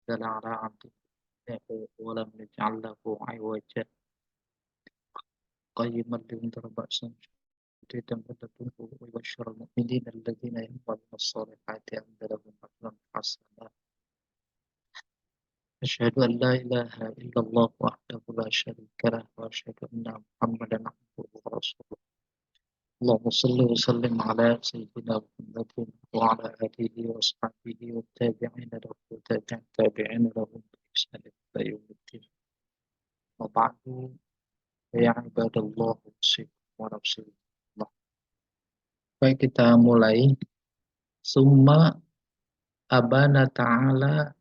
أنزل على عبده ولم يجعل له عوجا قيما لينذر بأسا شديدا من لدنه ويبشر المؤمنين الذين يعملون الصالحات أن لهم أجرا حسنا. أشهد أن لا إله إلا الله وحده لا شريك له وأشهد أن محمدا عبده ورسوله. اللهم صل وسلم على سيدنا محمد وعلى آله وصحبه والتابعين له والتابعين لهم بإحسان إلى يوم الدين. وبعد، ya ibadallah wa nafsi. Baik, kita mulai. Summa abana ta'ala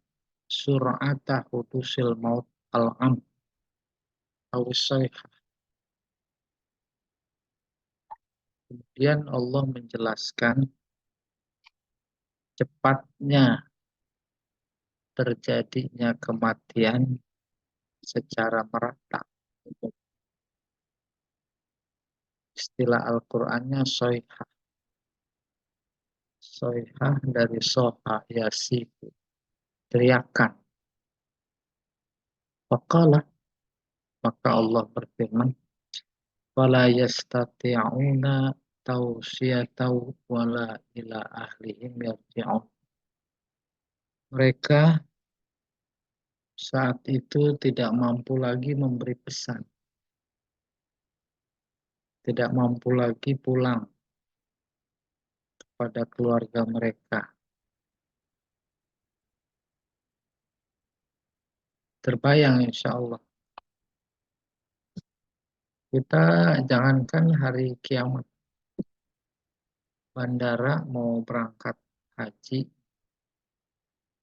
sur'ata hudusil maut al-am awisayhah. Kemudian Allah menjelaskan cepatnya terjadinya kematian secara merata. Istilah Al-Qur'annya soihah. Soihah dari soha yasifu, teriakan. Faqala, maka Allah berfirman, wala yastati'una tausiyatan wala ila ahlihim yarji'un. Mereka saat itu tidak mampu lagi memberi pesan, tidak mampu lagi pulang kepada keluarga mereka. Terbayang insya Allah. Kita jangankan hari kiamat, bandara mau berangkat haji,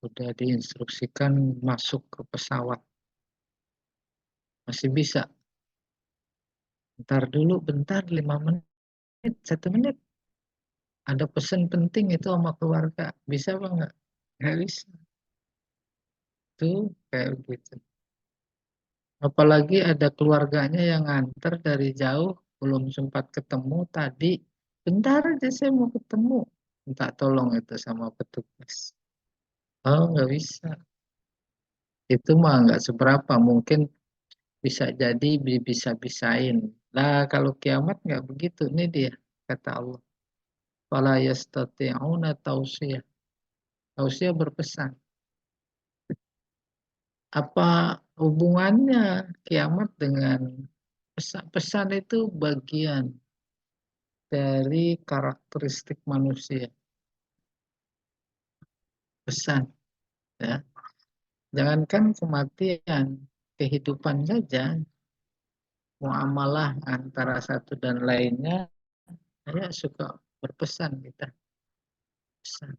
sudah diinstruksikan masuk ke pesawat. Masih bisa. Bentar 5 menit, 1 menit. Ada pesan penting itu sama keluarga. Bisa apa enggak? Nggak bisa. Itu kayak begitu. Apalagi ada keluarganya yang nganter dari jauh, belum sempat ketemu tadi. Bentar aja saya mau ketemu. Minta tolong itu sama petugas. Oh, nggak bisa. Itu mah nggak seberapa. Mungkin bisa jadi bisa-bisain. Nah, kalau kiamat nggak begitu. Ini dia, kata Allah. Fala yastati'una tausiyah. Tausiyah berpesan. Apa hubungannya kiamat dengan pesan? Pesan itu bagian dari karakteristik manusia. Pesan, ya. Jangankan kematian, kehidupan saja, muamalah antara satu dan lainnya, saya suka berpesan kita. Pesan.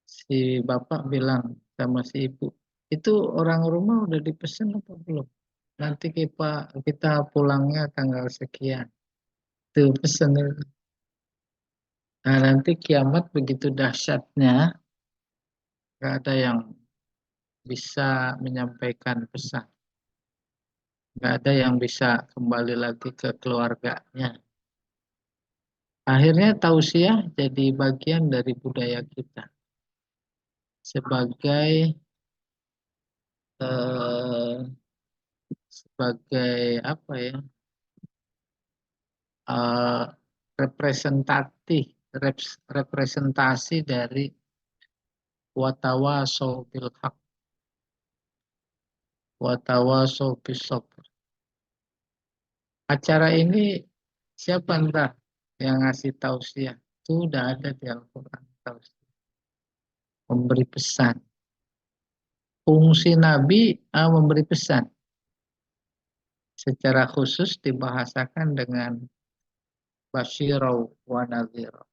Si bapak bilang sama si ibu, itu orang rumah udah dipesan apa belum? Nanti kita pulangnya tanggal sekian. Itu pesan. Nah, nanti kiamat begitu dahsyatnya, nggak ada yang bisa menyampaikan pesan. Nggak ada yang bisa kembali lagi ke keluarganya. Akhirnya tausiah jadi bagian dari budaya kita. Sebagai eh, sebagai apa ya? eh, representatif representasi dari watawasau bil haq watawasau bis sabr. Acara ini siapa entah yang ngasih tausiah? Itu udah ada di Al-Qur'an, tausiah. Memberi pesan. Fungsi Nabi memberi pesan. Secara khusus dibahasakan dengan basyirau wa nadhira.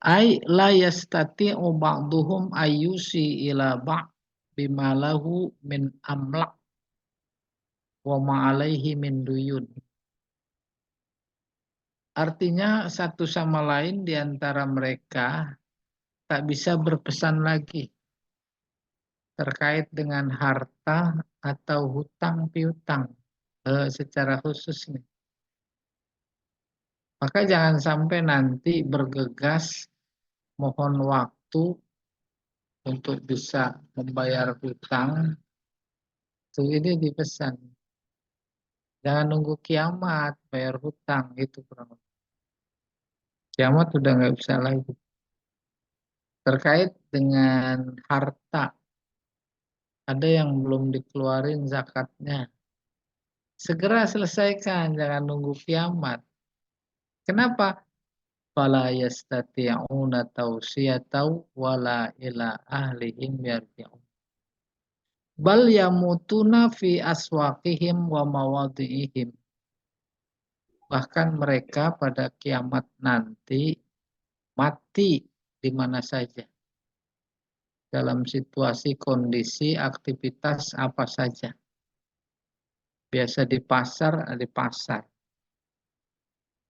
Ai la yastati'u ba'duhum ayyusi ila ba' bima lahu min amlak wa ma'alaihi min duyun. Artinya satu sama lain di antara mereka tak bisa berpesan lagi terkait dengan harta atau hutang piutang secara khusus nih. Maka jangan sampai nanti bergegas mohon waktu waktu untuk bisa membayar hutang, itu ini dipesan. Jangan nunggu kiamat, bayar hutang, itu kurang lebih. Kiamat udah nggak bisa lagi. Terkait dengan harta, ada yang belum dikeluarin zakatnya. Segera selesaikan, jangan nunggu kiamat. Kenapa? Fala yastati'una tawsiyatau wala ila ahlihim yarji'un. Bal yamutuna fi aswaqihim wa mawadhi'ihim. Bahkan mereka pada kiamat nanti mati di mana saja. Dalam situasi, kondisi, aktivitas apa saja. Biasa di pasar.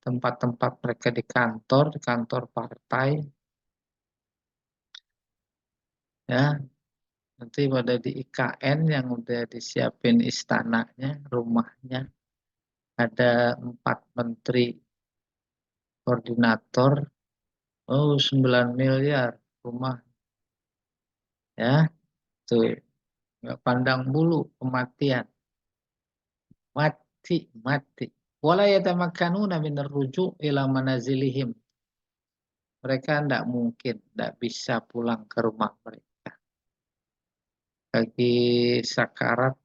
Tempat-tempat mereka di kantor partai, ya. Nanti pada di IKN yang udah disiapin istananya, rumahnya, ada 4 menteri koordinator, 9 miliar rumah, ya. Tuh, nggak pandang bulu kematian, mati. Wala yatamakkanuna minar ruju' ila manazilihim. Mereka tidak bisa pulang ke rumah mereka. Lagi sakarat,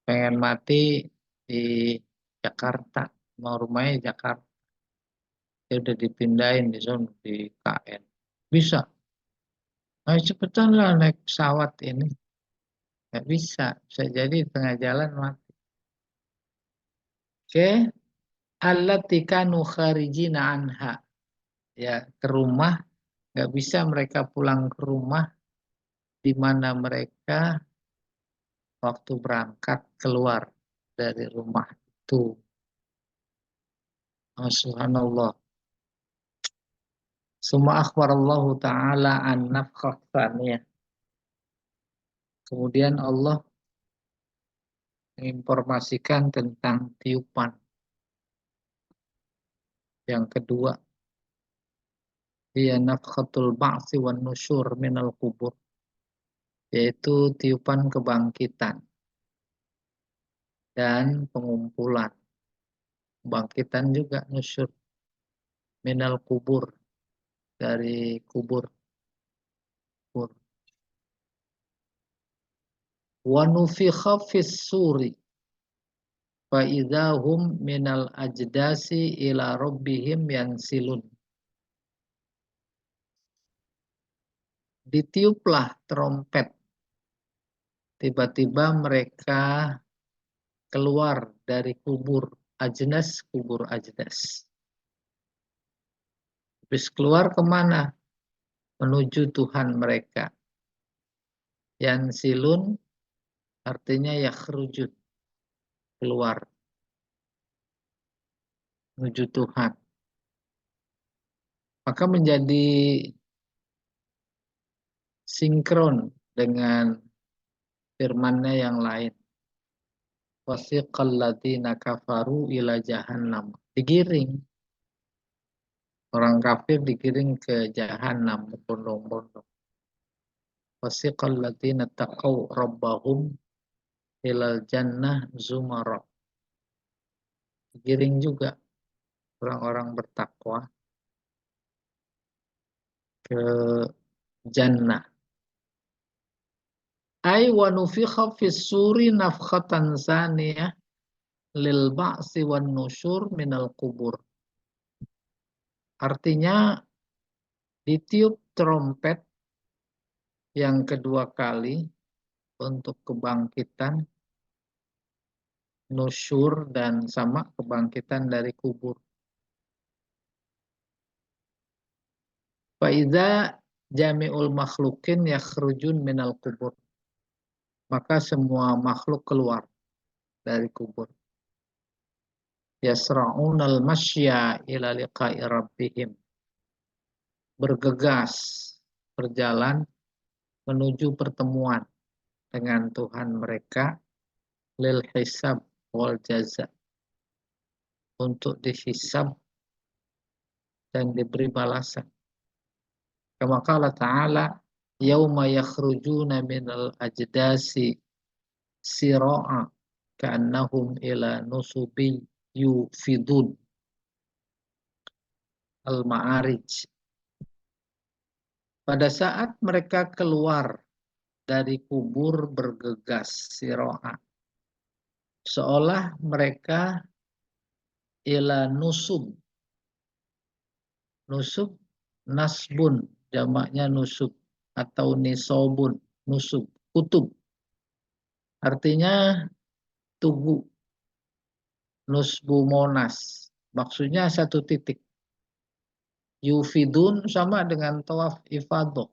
pengen mati di Jakarta, mau rumahnya di Jakarta, dia udah dipindahin di sana di KN. Bisa, ayo cepetan lah naik pesawat ini. Nggak bisa jadi tengah jalan mati. Oke, allati kanu kharijina anha. Ya, ke rumah, nggak bisa mereka pulang ke rumah di mana mereka waktu berangkat keluar dari rumah itu. Oh, subhanallah. Summa akhbarallahu ta'ala an nafkhah tsaniyah. Kemudian Allah menginformasikan tentang tiupan yang kedua. Ia nafkhatul ba'si wan nusyur minal kubur. Yaitu tiupan kebangkitan dan pengumpulan. Kebangkitan juga nusyur minal kubur, dari kubur. Wa nufikha fis suri fa idahum minal ajdasi ila rabbihim yansilun. Ditiuplah trompet. Tiba-tiba mereka keluar dari kubur ajdas. Habis keluar kemana? Menuju Tuhan mereka. Yansilun artinya yakhrujud, keluar menuju Tuhan. Maka menjadi sinkron dengan firman-Nya yang lain. Wasiqal ladzina kafaru ila jahannam. Digiring. Orang kafir digiring ke jahanam berbondong-bondong. Wasiqal ladzina taqaw rabbahum ilal jannah zumara. Digiring juga orang-orang bertakwa ke jannah. Ai wa nufikha fis suri nafkhatan saniyah lil ba'si wan nusyur minal kubur. Artinya ditiup trompet yang kedua kali untuk kebangkitan, nusyur, dan sama kebangkitan dari kubur. Faiza jami'ul makhlukin yakhrujun minal kubur. Maka semua makhluk keluar dari kubur. Yasra'unal masya ila liqa'i rabbihim. Bergegas, berjalan menuju pertemuan dengan Tuhan mereka, lil hisab wal jaza, untuk dihisab dan diberi balasan. Kama qala ta'ala, yauma yakhrujuna minal ajdasi sira'a ka'annahum ila nusubi yufidun. Al-Ma'arij. Pada saat mereka keluar dari kubur bergegas sira'a, seolah mereka ila nusub. Nusub nasbun, jamaknya nusub, atau nisobun, nusub, kutub. Artinya tugu, nusbu monas. Maksudnya satu titik. Yufidun sama dengan tawaf ifadah,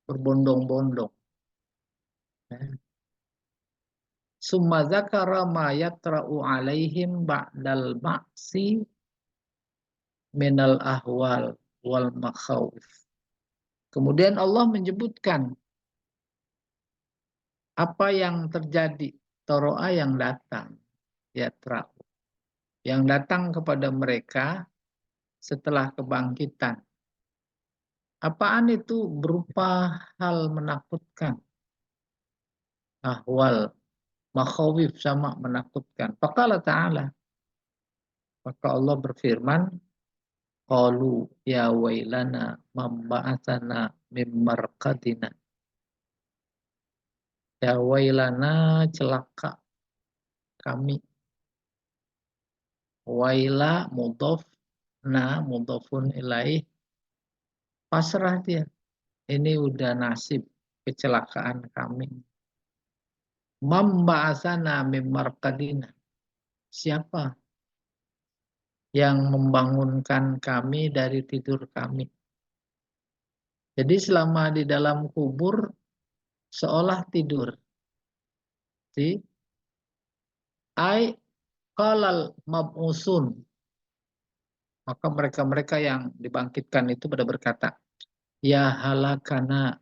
berbondong-bondong. Summa dzakara ma yatra'u alaihim ba'dal ba'si minal ahwal wal makhawif. Kemudian Allah menyebutkan apa yang terjadi, toro'a yang datang, yatra'u, yang datang kepada mereka setelah kebangkitan. Apaan itu? Berupa hal menakutkan, ahwal, makhawif sama menakutkan. Faqala ta'ala, maka Allah berfirman, qalu ya wailana mamba'atsana mim marqadina. Ya wailana, celaka kami. Waila mudhof, na mudhofun ilaih, pasrah dia. Ini udah nasib, kecelakaan kami. Mamba'atsana mim marqadina. Siapa yang membangunkan kami dari tidur kami? Jadi selama di dalam kubur seolah tidur. Si ai qalal mab'usun. Maka mereka-mereka yang dibangkitkan itu pada berkata, ya halakana,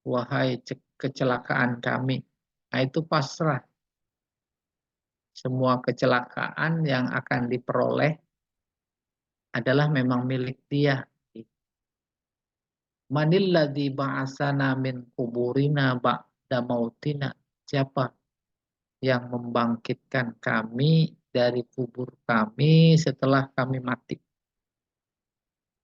wahai kecelakaan kami. Nah, itu pasrah. Semua kecelakaan yang akan diperoleh adalah memang milik dia. Manilladzi ba'asana min kuburina ba'da mautina. Siapa yang membangkitkan kami dari kubur kami setelah kami mati?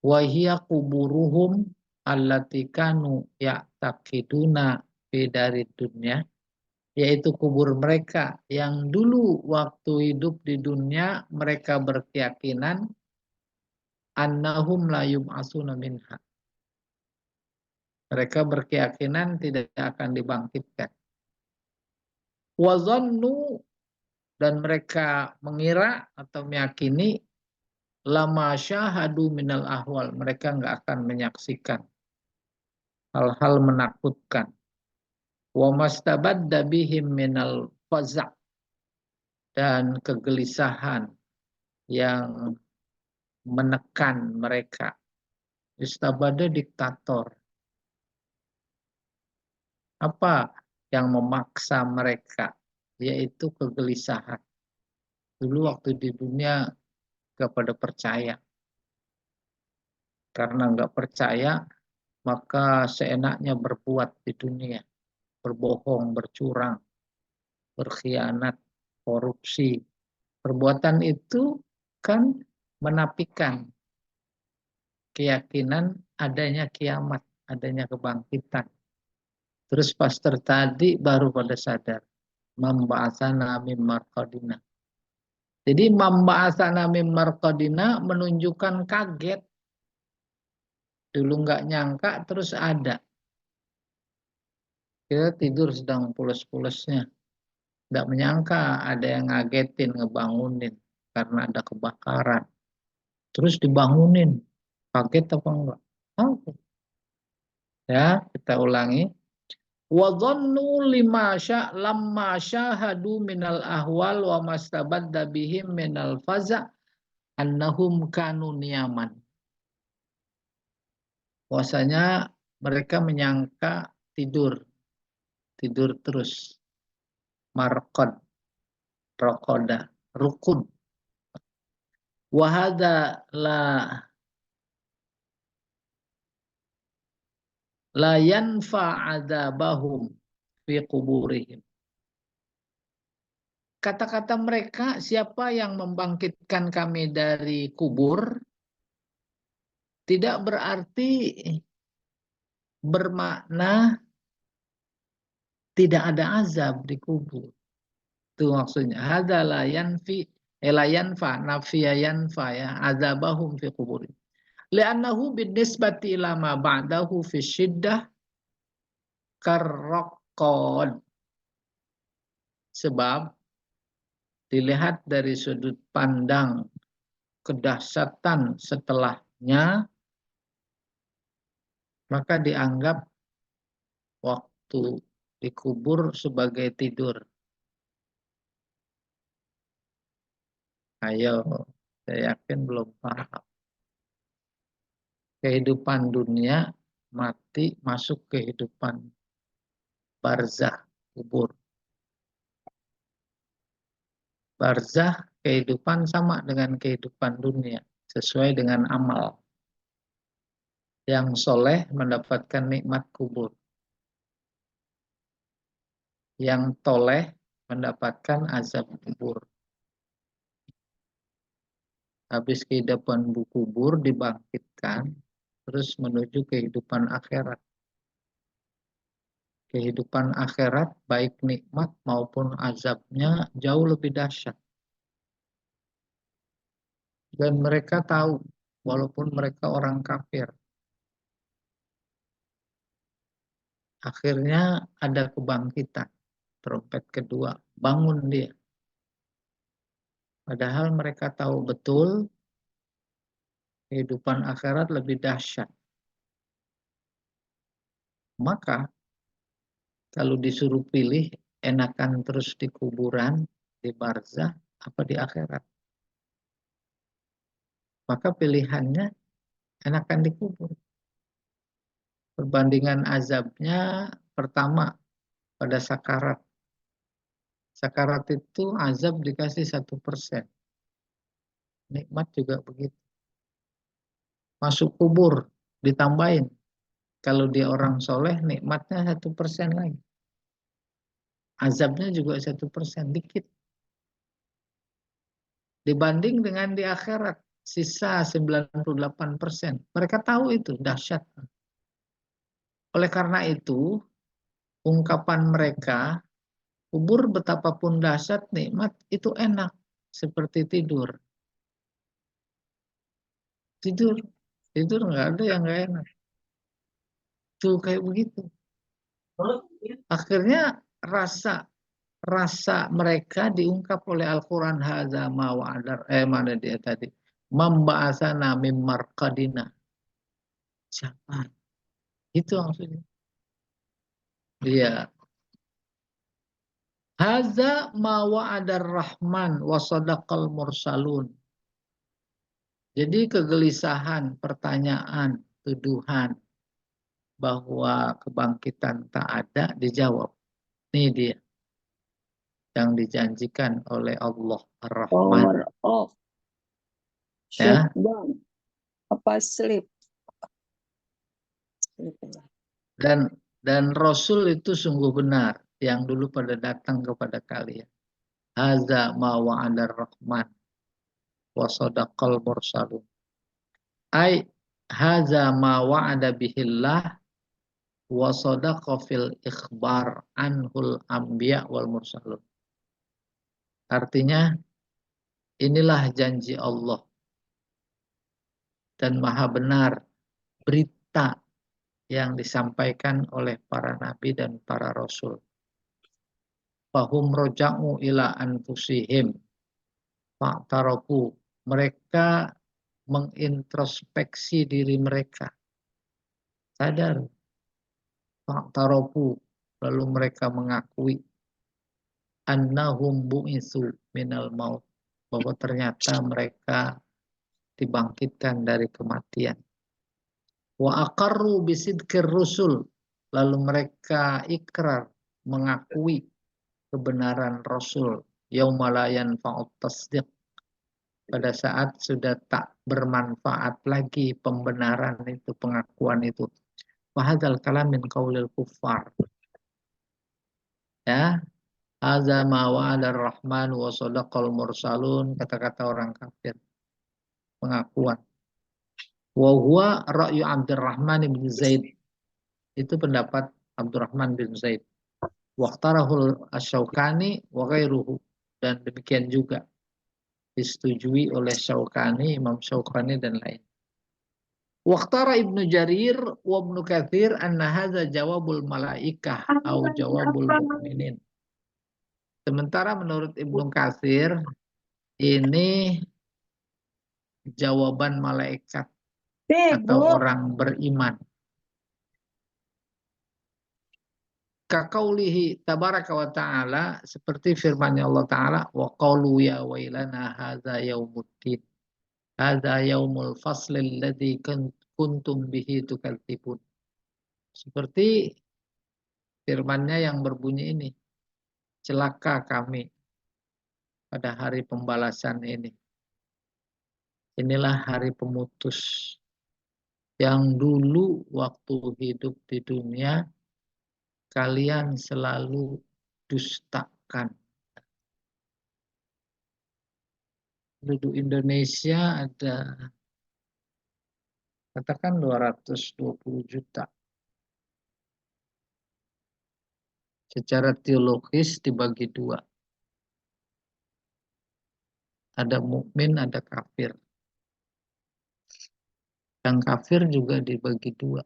Wahia kuburuhum allati kanu ya'taqiduna fi dari dunia, yaitu kubur mereka yang dulu waktu hidup di dunia mereka berkeyakinan annahum la yub'atsuna minha. Mereka berkeyakinan tidak akan dibangkitkan. Wazannu, dan mereka mengira atau meyakini lama syahadu minal ahwal, mereka nggak akan menyaksikan hal-hal menakutkan. Wa mastabadda bihim minal faza', dan kegelisahan yang menekan mereka. Istabada diktator. Apa yang memaksa mereka? Yaitu kegelisahan. Dulu waktu di dunia gak pada percaya. Karena nggak percaya, maka seenaknya berbuat di dunia. Berbohong, bercurang, berkhianat, korupsi. Perbuatan itu kan menafikan keyakinan adanya kiamat, adanya kebangkitan. Terus pas tertadi baru pada sadar. Mamba'atsana mim marqadina. Jadi mamba'atsana mim marqadina menunjukkan kaget. Dulu nggak nyangka, terus ada. Kita tidur sedang pules-pulesnya. Nggak menyangka ada yang ngagetin, ngebangunin. Karena ada kebakaran. Terus dibangunin. Kaget apa enggak? Kaget. Ya, kita ulangi. Wa dhannu lamma syahadu minal ahwal wa mastabadda bihim minal faza' annahum kanu niyaman. Bahwasanya mereka menyangka tidur terus. Marqad, raqada, rukun. Wa hadza la yanfa adzabahum fi quburihim. Kata-kata mereka, siapa yang membangkitkan kami dari kubur, tidak berarti bermakna tidak ada azab di kubur. Itu maksudnya. Hadza la yanfi la yanfa nafiya yanfa ya azabahum fi kuburi. Li'annahu binisbati ila ma ba'dahu fi syiddah karraqad. Sebab dilihat dari sudut pandang kedahsyatan setelahnya, maka dianggap waktu dikubur sebagai tidur. Ayo, saya yakin belum paham. Kehidupan dunia, mati, masuk kehidupan barzah, kubur. Barzah, kehidupan sama dengan kehidupan dunia, sesuai dengan amal. Yang soleh mendapatkan nikmat kubur. Yang toleh mendapatkan azab kubur. Habis kehidupan kubur dibangkitkan, terus menuju kehidupan akhirat. Kehidupan akhirat baik nikmat maupun azabnya jauh lebih dahsyat. Dan mereka tahu, walaupun mereka orang kafir, akhirnya ada kebangkitan. Trompet kedua, bangun dia. Padahal mereka tahu betul kehidupan akhirat lebih dahsyat. Maka kalau disuruh pilih, enakan terus di kuburan, di barzah, apa di akhirat? Maka pilihannya enakan dikubur. Perbandingan azabnya pertama pada sakarat. Sakarat itu azab dikasih 1%. Nikmat juga begitu. Masuk kubur ditambahin. Kalau dia orang soleh nikmatnya 1% lagi. Azabnya juga 1%, dikit. Dibanding dengan di akhirat sisa 98%. Mereka tahu itu dahsyat. Oleh karena itu, ungkapan mereka, kubur betapapun dahsyat nikmat itu enak seperti tidur. Tidur, tidur nggak ada yang nggak enak. Tuh kayak begitu. Akhirnya rasa mereka diungkap oleh Al-Quran hadza ma wa'adar mana dia tadi memba'asana mim marqadina. Siapa? Itu maksudnya. Iya. Hadza ma wa'adar rahman wa sadaqal mursalun. Jadi kegelisahan, pertanyaan, tuduhan bahwa kebangkitan tak ada dijawab. Ini dia yang dijanjikan oleh Allah Ar-Rahman. Power off. Ya. Shutdown. Apa sleep? Dan Rasul itu sungguh benar yang dulu pada datang kepada kalian. Haza ma wa'adar rahman wa sadaqal mursalun. Ai haza ma wa'ada bihillah wa sadaqa fil ikhbar anhul anbiya wal mursalun. Artinya inilah janji Allah dan maha benar berita yang disampaikan oleh para nabi dan para rasul. Fahum roja'u ila anfusihim fa'tarafu. Mereka mengintrospeksi diri mereka. Sadar. Fa'tarafu. Lalu mereka mengakui annahum bu'itsu minal maut. Bahwa ternyata mereka dibangkitkan dari kematian. Wa aqarru bisidqir rusul. Lalu mereka ikrar mengakui kebenaran Rasul. Yaumalayan fa'ut tasdiq. Pada saat sudah tak bermanfaat lagi pembenaran itu, pengakuan itu. Fahadzal kalam min qaulil kuffar. Ya, hadza ma wa'ada ar-rahman wa sadaqal mursalun, kata-kata orang kafir, pengakuan. Wa huwa ra'yu Abdurrahman bin Zaid, itu pendapat Abdurrahman bin Zaid. Waqtarahul Asy-Syaukani wa ghairuhu, dan demikian juga disetujui oleh Syaukani, Imam Syaukani dan lain. Waqtara Ibnu Jarir wa Ibnu Katsir anna hadza jawabul malaikah au jawabul mu'minin. Sementara menurut Ibnu Katsir ini jawaban malaikat atau orang beriman. Kaqaulihi tabaraka wa ta'ala, seperti firman Allah Ta'ala, wa qalu ya wailana hadza yaumuddin, hadza yaumul fasl alladzi kuntum bihi tukadzibun. Seperti firman-Nya yang berbunyi ini, celaka kami pada hari pembalasan ini. Inilah hari pemutus yang dulu waktu hidup di dunia kalian selalu dustakan. Penduduk Indonesia ada katakan 220 juta. Secara teologis dibagi dua. Ada mukmin, ada kafir. Yang kafir juga dibagi dua.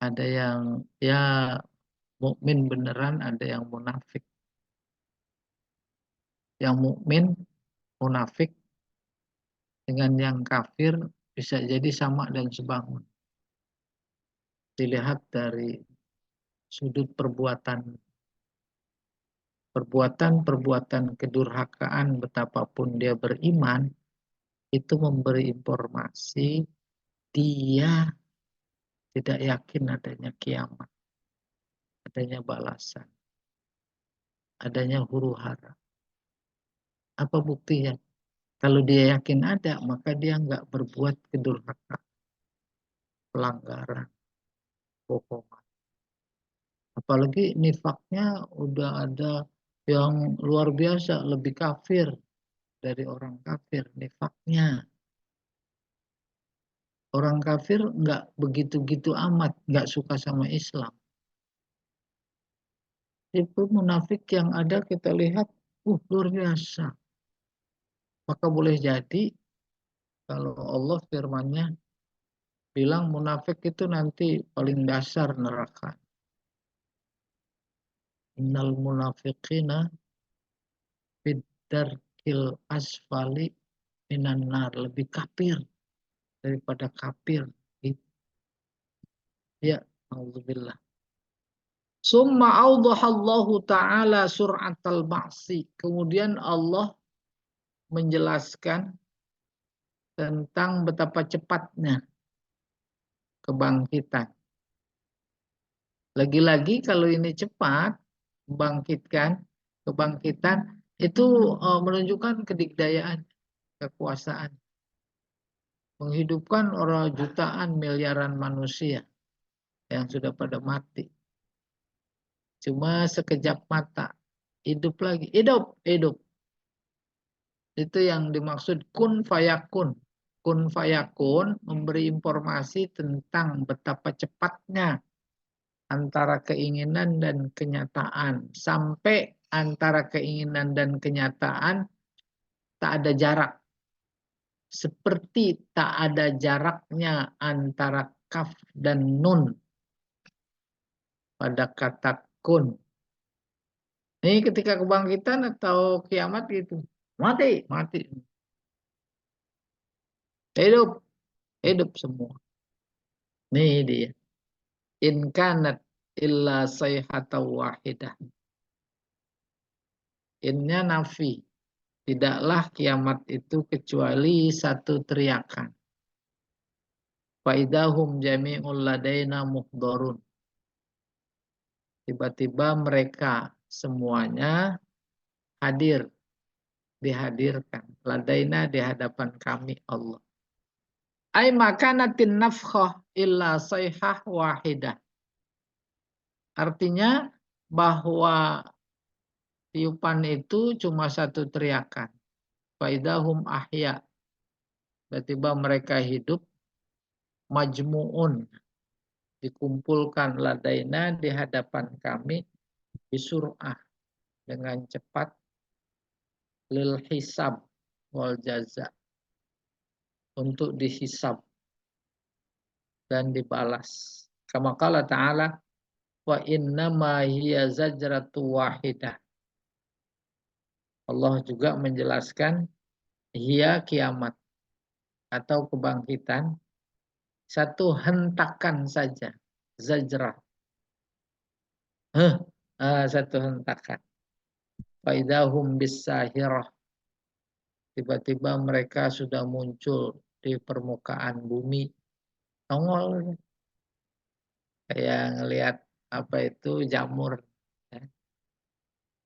Ada yang ya mukmin beneran, ada yang munafik. Yang mukmin, munafik dengan yang kafir bisa jadi sama dan sebangun. Dilihat dari sudut perbuatan kedurhakaan, betapapun dia beriman, itu memberi informasi dia tidak yakin adanya kiamat, adanya balasan, adanya huru hara. Apa buktinya? Kalau dia yakin ada, maka dia nggak berbuat kedurhakaan, pelanggaran, bohongan. Apalagi nifaknya udah ada yang luar biasa, lebih kafir dari orang kafir nifaknya. Orang kafir nggak begitu-gitu amat, nggak suka sama Islam. Itu munafik yang ada kita lihat, luar biasa. Maka boleh jadi kalau Allah firman-Nya bilang munafik itu nanti paling dasar neraka. Innal munafiqina fid-darkil asfali minan nar, lebih kafir daripada kafir. Ya, auzubillah. Summa awdahallahu ta'ala sur'atal ba'si. Kemudian Allah menjelaskan tentang betapa cepatnya kebangkitan. Lagi-lagi kalau ini cepat, kebangkitan itu menunjukkan kedikdayaan, kekuasaan. Menghidupkan orang jutaan miliaran manusia yang sudah pada mati. Cuma sekejap mata, hidup lagi, hidup. Itu yang dimaksud kun fayakun. Kun fayakun memberi informasi tentang betapa cepatnya antara keinginan dan kenyataan. Sampai antara keinginan dan kenyataan tak ada jarak. Seperti tak ada jaraknya antara kaf dan nun pada kata kun. Ini ketika kebangkitan atau kiamat gitu. Mati. Hidup semua. Nih dia. In kanat illa sayhatan wahidah. Innya nafi. Tidaklah kiamat itu kecuali satu teriakan. Faidahum jami'ul ladaina muhdharun. Tiba-tiba mereka semuanya dihadirkan. Ladaina di hadapan kami Allah. Ai makanatin nafkhah illa sayhah wahidah. Artinya bahwa tiupan itu cuma satu teriakan. Faidahum ahya. Tiba-tiba mereka hidup, majmu'un, dikumpulkan ladaina di hadapan kami bisur'ah, dengan cepat, lil hisab wal jaza, untuk dihisab dan dibalas. Kama qala ta'ala wa innama hiya zajratu wahidah. Allah juga menjelaskan hiya kiamat atau kebangkitan satu hentakan saja, zajrah. Satu hentakan. Faidahum bisahirah. Tiba-tiba mereka sudah muncul di permukaan bumi. Nongol. Kayak ngelihat apa itu jamur.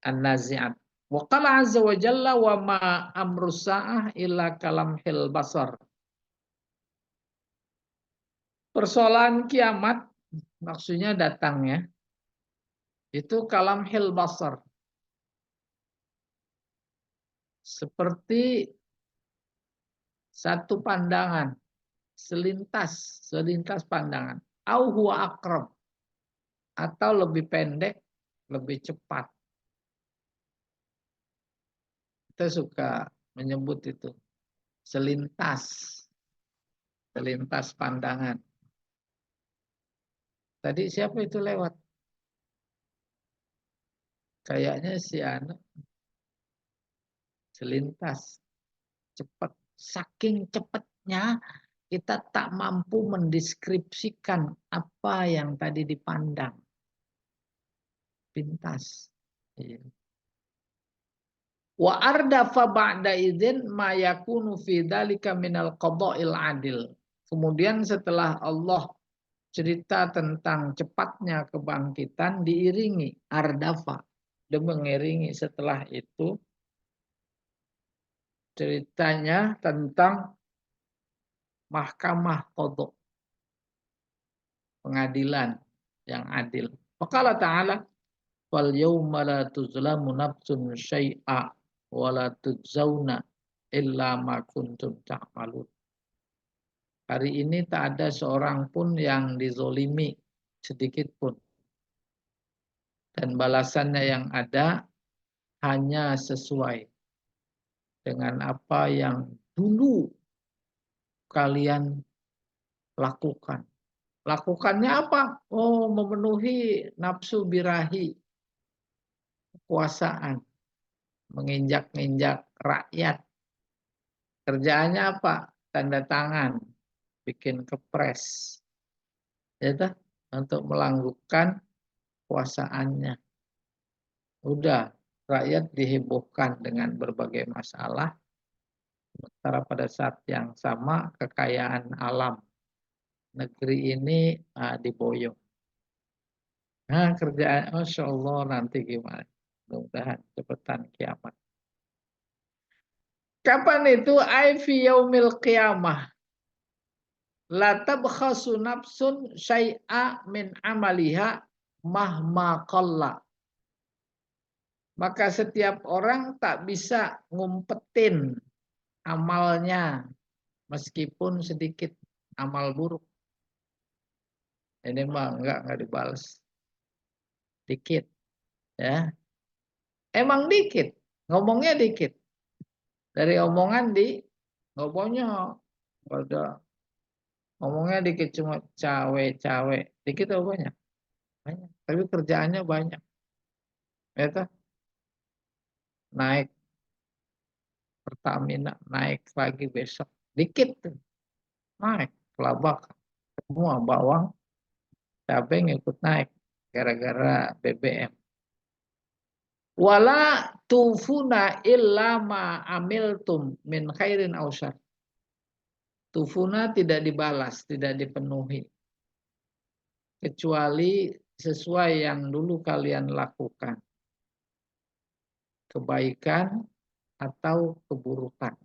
An-Nazi'at. Wa qala azza wa jalla wa ma amru sa'ah illa kalamhil basar. Persoalan kiamat maksudnya datangnya itu kalamhil basar. Seperti satu pandangan, selintas pandangan. Au huwa aqrab, atau lebih pendek, lebih cepat. Kita suka menyebut itu selintas pandangan. Tadi siapa itu lewat? Kayaknya si anak selintas, cepat. Saking cepatnya kita tak mampu mendeskripsikan apa yang tadi dipandang. Pintas. Iya. Wa ardafa ba'da idzin ma yakunu fi dzalika minal qada'il adil. Kemudian setelah Allah cerita tentang cepatnya kebangkitan diiringi ardafa, dan mengiringi setelah itu ceritanya tentang mahkamah qadha, pengadilan yang adil. Faqala ta'ala wal yauma la tuzlamu nafsun syai'a wa la tujzauna illa ma kuntum ta'malun. Hari ini tak ada seorang pun yang dizolimi sedikit pun. Dan balasannya yang ada hanya sesuai dengan apa yang dulu kalian lakukan. Lakukannya apa? Oh, memenuhi nafsu birahi, kekuasaan, menginjak-injak rakyat. Kerjaannya apa? Tanda tangan, bikin kepres, ya toh, untuk melanggukan kuasaannya. Udah, rakyat dihebohkan dengan berbagai masalah, sementara pada saat yang sama kekayaan alam negeri ini diboyong. Nah, kerjaan, Masya Allah, nanti gimana? Mudah-mudahan cepetan kiamat. Kapan itu? Ai fi yaumil qiyamah. La tabkhasu nafsun syai'a min amaliha mahma qalla. Maka setiap orang tak bisa ngumpetin amalnya meskipun sedikit amal buruk. Ini mah enggak dibalas. Dikit, ya. Emang dikit, ngomongnya dikit. Dari omongan ngomongnya ada, ngomongnya dikit, cuma cawe-cawe. Dikit atau banyak? Banyak. Tapi kerjaannya banyak. Ya toh? Naik Pertamina, naik lagi besok. Dikit tuh. Naik. Kelabak. Semua bawang, cabai ngikut naik. Gara-gara BBM. Wala tufuna illa ma amiltum min khairin aw syarr. Tufuna tidak dibalas, tidak dipenuhi. Kecuali sesuai yang dulu kalian lakukan. Kebaikan atau keburukan.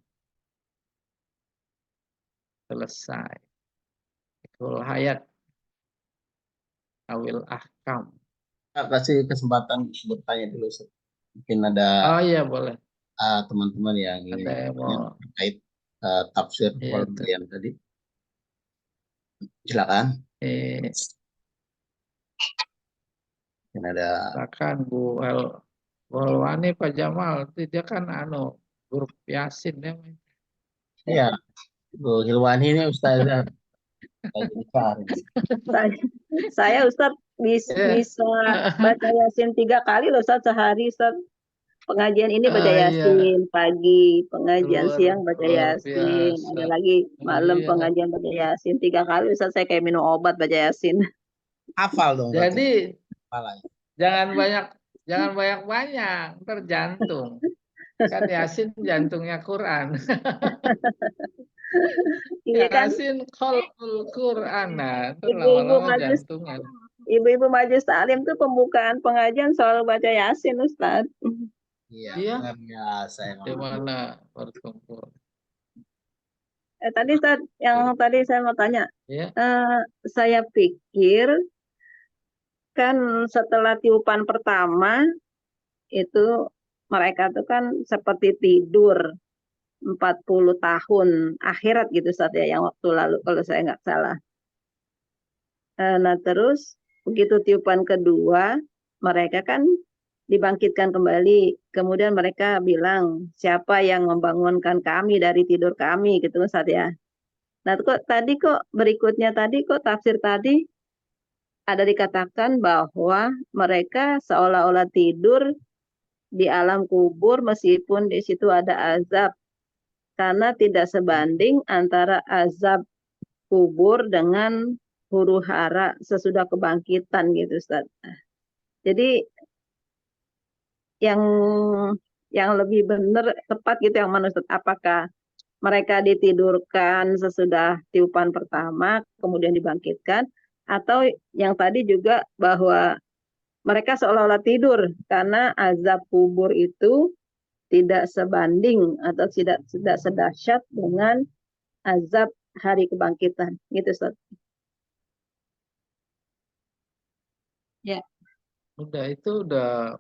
selesai. Fiqhul hayat awil ahkam. Kasih kesempatan bertanya dulu, Ustaz. Mungkin ada Oh iya boleh. teman-teman yang Ada ingin yang bertanya mau, terkait tafsir ya wal itu. bayan tadi. Silakan. Eh, Mungkin ada. Silakan Bu Walwani Pak Jamal. Dia kan grup Yasin ya. Ya, Bu Hilwani ini Ustazah lagi besar ini. Saya, saya Ustadz Ya. bisa baca Yasin 3 kali loh Ustadz sehari Ustadz. Pengajian ini baca Ah iya, Yasin pagi, pengajian luar siang baca luar Yasin, biasa. ada lagi malam Iya. pengajian baca Yasin 3 kali Ustadz. Saya kayak minum obat baca Yasin. Hafal dong berarti. Jadi Hafalan. jangan banyak banyak, terjantung. Kan Yasin jantungnya Quran. Iya kan, Yasin khalqul Quran. Nah, itu ibu-ibu lama-lama majlis jantungnya. ibu-ibu majlis taklim tuh pembukaan pengajian selalu baca Yasin Ustadz. Iya, Iya, luar biasa emang. gimana berkumpul. Tadi Ustadz, yang tadi saya mau tanya, Ya, eh, saya pikir kan setelah tiupan pertama itu mereka tuh kan seperti tidur 40 tahun akhirat gitu Ustaz ya, yang waktu lalu kalau saya nggak salah. Nah terus begitu tiupan kedua mereka kan dibangkitkan kembali. Kemudian mereka bilang siapa yang membangunkan kami dari tidur kami gitu Ustaz ya. Nah kok berikutnya tadi kok tafsir tadi ada dikatakan bahwa mereka seolah-olah tidur di alam kubur meskipun di situ ada azab karena tidak sebanding antara azab kubur dengan huru hara sesudah kebangkitan gitu Ustaz. Jadi yang lebih benar tepat gitu yang mana Ustaz? Apakah mereka ditidurkan sesudah tiupan pertama kemudian dibangkitkan atau yang tadi juga bahwa mereka seolah-olah tidur karena azab kubur itu tidak sebanding atau tidak sedahsyat dengan azab hari kebangkitan gitu Ustaz. Ya. udah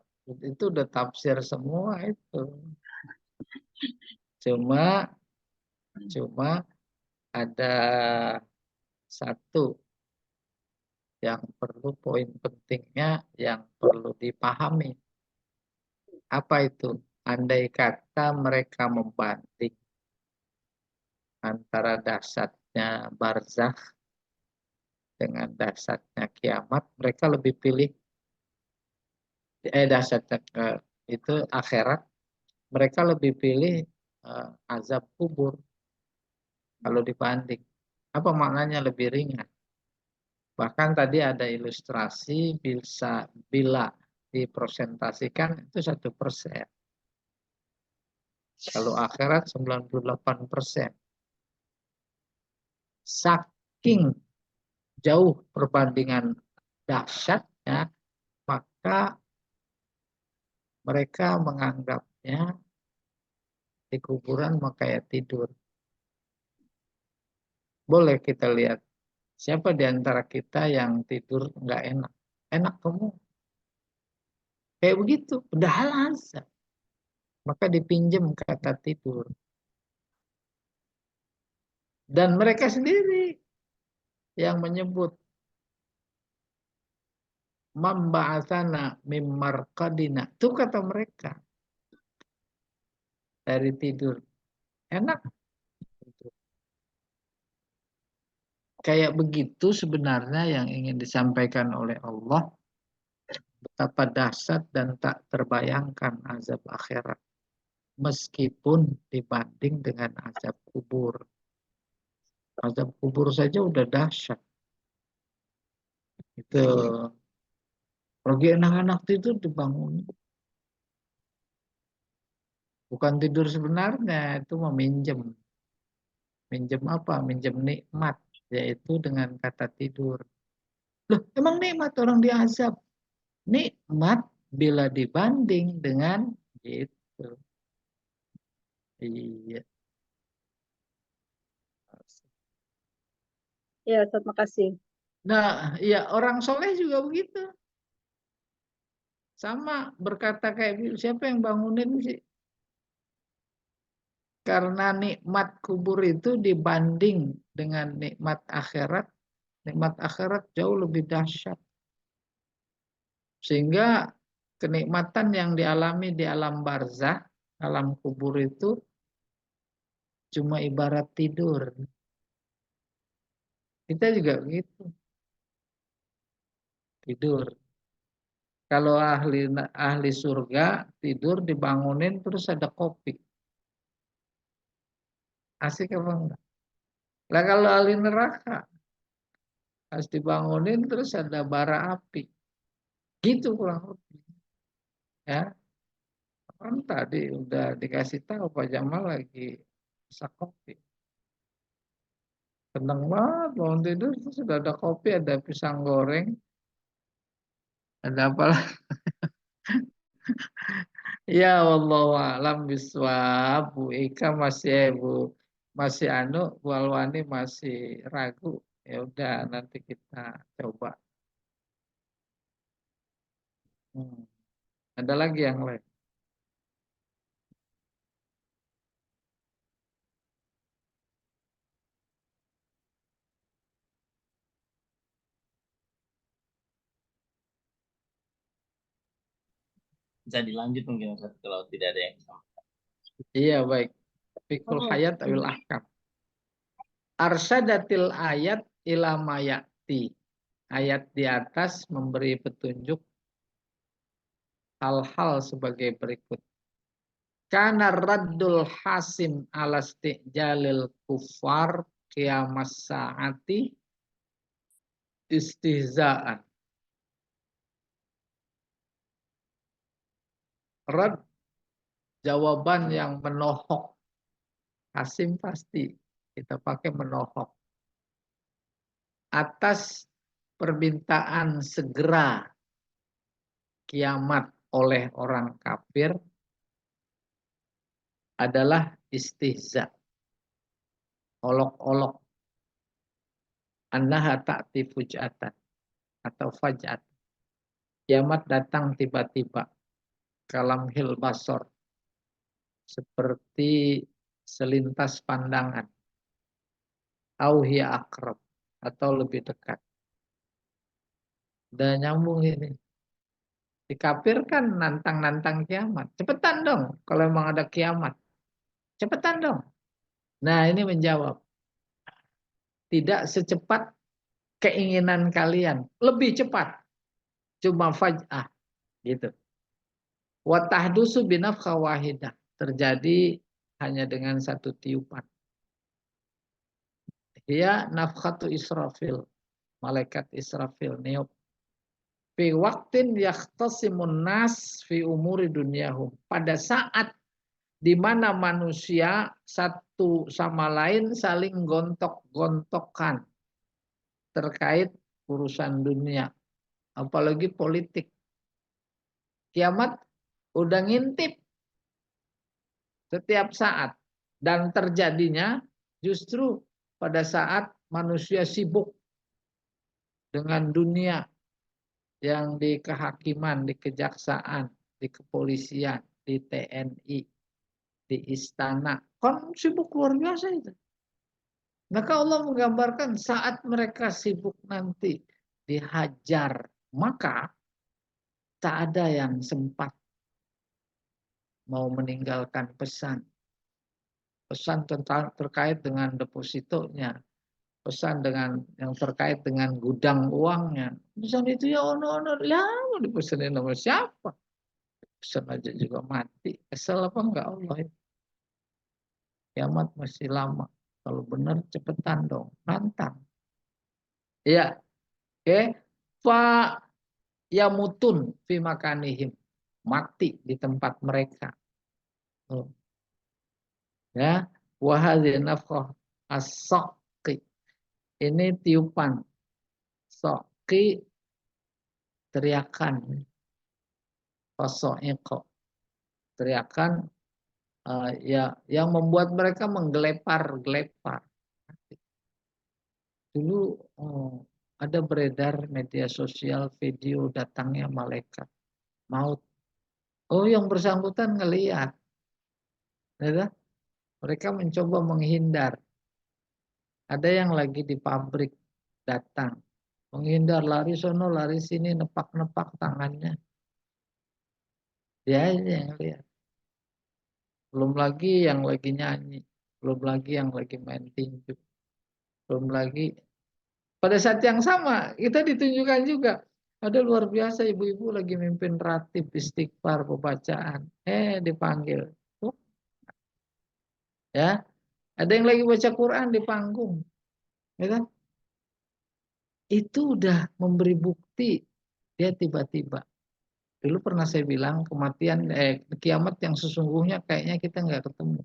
tafsir semua itu. Cuma cuma ada satu yang perlu poin pentingnya yang perlu dipahami. Apa itu? Andai kata mereka membanding antara dahsyatnya barzakh dengan dahsyatnya kiamat, mereka lebih pilih dahsyatnya itu akhirat, mereka lebih pilih azab kubur kalau dibanding. Apa maknanya lebih ringan? Bahkan tadi ada ilustrasi bila dipresentasikan itu 1%. Kalau akhirat 98%. Saking jauh perbandingan dahsyatnya, maka mereka menganggapnya di kuburan maka ya tidur. Boleh kita lihat siapa di antara kita yang tidur nggak enak. Enak kamu. Kayak begitu, padahal azab. Maka dipinjam kata tidur. Dan mereka sendiri yang menyebut mamba'atsana mim marqadina. Itu kata mereka dari tidur. Enak. Kayak begitu sebenarnya yang ingin disampaikan oleh Allah. Betapa dahsyat dan tak terbayangkan azab akhirat. Meskipun dibanding dengan azab kubur. Azab kubur saja udah dahsyat. Itu bagi anak-anak tidur dibangun. Bukan tidur sebenarnya, itu meminjam. Minjem apa? Minjem nikmat, yaitu dengan kata tidur. Loh, emang nikmat orang diazab? Nikmat bila dibanding dengan itu. Iya. Ya, terima kasih. Nah, ya orang soleh juga begitu. Sama berkata kayak gitu, siapa yang bangunin sih? Karena nikmat kubur itu dibanding dengan nikmat akhirat jauh lebih dahsyat. Sehingga kenikmatan yang dialami di alam barzah, alam kubur itu cuma ibarat tidur. Kita juga begitu, tidur. Kalau ahli surga tidur dibangunin terus ada kopi. Asik apa enggak? Lah kalau ahli neraka harus dibangunin terus ada bara api. Gitu kurang lebih. Ya, kan tadi udah dikasih tahu Pak Jamal lagi masak kopi. Tenang banget bangun tidur terus sudah ada kopi, ada pisang goreng, ada apa lah? Ya wallahu alam biswab. Bu Ika masih masih Bu Alwani masih ragu. Ya udah nanti kita coba. Hmm. Ada lagi yang lain? Bisa dilanjut mungkin Ustaz, kalau tidak ada yang sama. Iya baik. Fikul Oh, hayat awil ahkam. Arsyadatil ayat ilamayati. Ayat di atas memberi petunjuk hal-hal sebagai berikut. Kana raddul hasim ala istijalil kufar qiyamas saati istihzaan. Rad jawaban yang menohok. Hasim pasti kita pakai menohok. Atas permintaan segera kiamat oleh orang kafir adalah istihza, olok-olok, annaha ta'ti fujatan atau fajat. Kiamat datang tiba-tiba, kalamhil basor, seperti selintas pandangan, auhiya akrab, atau lebih dekat. Dan nyambung ini. Di kafir kan nantang-nantang kiamat. Cepetan dong kalau memang ada kiamat. Cepetan dong. Nah ini menjawab. Tidak secepat keinginan kalian. Lebih cepat. Cuma faj'ah. Gitu. Wa tahdusu binafkha wahidah. Terjadi hanya dengan satu tiupan. Dia nafkhatu Israfil. Malaikat Israfil niup. Fi waktin yakhtasimun nas fi umuri dunyahum. Pada saat di mana manusia satu sama lain saling gontok-gontokan terkait urusan dunia, apalagi politik. Kiamat udah ngintip setiap saat dan terjadinya justru pada saat manusia sibuk dengan dunia yang di kehakiman, di kejaksaan, di kepolisian, di TNI, di istana. Kan sibuk luar biasa itu. Maka Allah menggambarkan saat mereka sibuk nanti dihajar, maka tak ada yang sempat mau meninggalkan pesan. Pesan tentang terkait dengan depositonya, pesan dengan yang terkait dengan gudang uangnya. Pesan itu ya ono-ono, ya mau dipesanin sama siapa? Pesan aja juga mati. Kesel apa enggak Allah itu? Kiamat masih lama. Kalau benar cepetan dong, nantang. Ya, oke. Fa yamutun fi makanihim, mati di tempat mereka. Oh, ya, wa hadhihi nafkhah as-saqi. Ini tiupan. Saqi teriakan. Fasa'iqa. Teriakan ya yang membuat mereka menggelepar-gelepar. Dulu ada beredar media sosial video datangnya malaikat maut. Oh, yang bersangkutan ngelihat, ya, mereka mencoba menghindar. Ada yang lagi di pabrik datang, menghindar, lari sono, lari sini, nepak-nepak tangannya. Dia aja yang lihat. Belum lagi yang lagi nyanyi, belum lagi yang lagi main tinju, belum lagi. Pada saat yang sama kita ditunjukkan juga ada luar biasa ibu-ibu lagi mimpin ratib istighfar pembacaan. Dipanggil. Oh, ya, ada yang lagi baca Quran di panggung, ya kan? Itu udah memberi bukti dia tiba-tiba. Dulu pernah saya bilang kematian, kiamat yang sesungguhnya kayaknya kita nggak ketemu.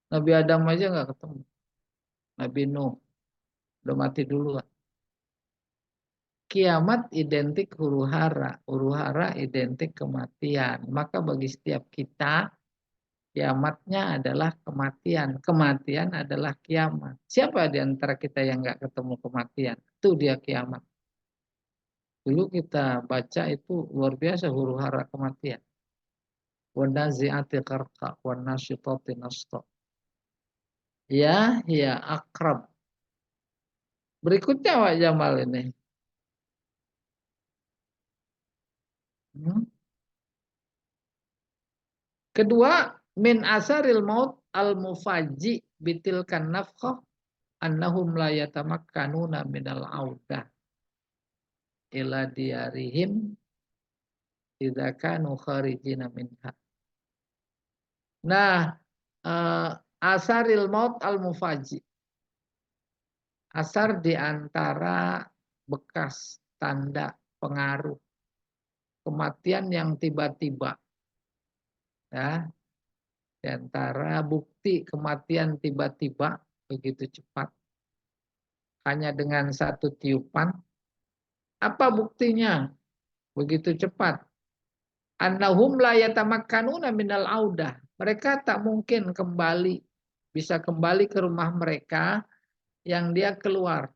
Nabi Adam aja nggak ketemu. Nabi Nuh udah mati duluan. Kiamat identik huru hara identik kematian. Maka bagi setiap kita, kiamatnya adalah kematian. Kematian adalah kiamat. Siapa di antara kita yang nggak ketemu kematian? Itu dia kiamat. Dulu kita baca itu luar biasa huru hara kematian. Wanazi'ati qarqa wanasyitati nashta. Ya akrab. Berikutnya Pak Jamal ini. Hmm. Kedua, min asaril maut al-mufaji bitilkan nafkhah annahum la yatamakkanuna minal audah ila diyarihim idza kanu kharijina minha. Nah, asaril maut al-mufaji. Asar di antara bekas tanda pengaruh kematian yang tiba-tiba, ya, di antara bukti kematian tiba-tiba begitu cepat hanya dengan satu tiupan. Apa buktinya begitu cepat? Annahum la yatamakkanuna minal audah. Mereka tak mungkin bisa kembali ke rumah mereka yang dia keluar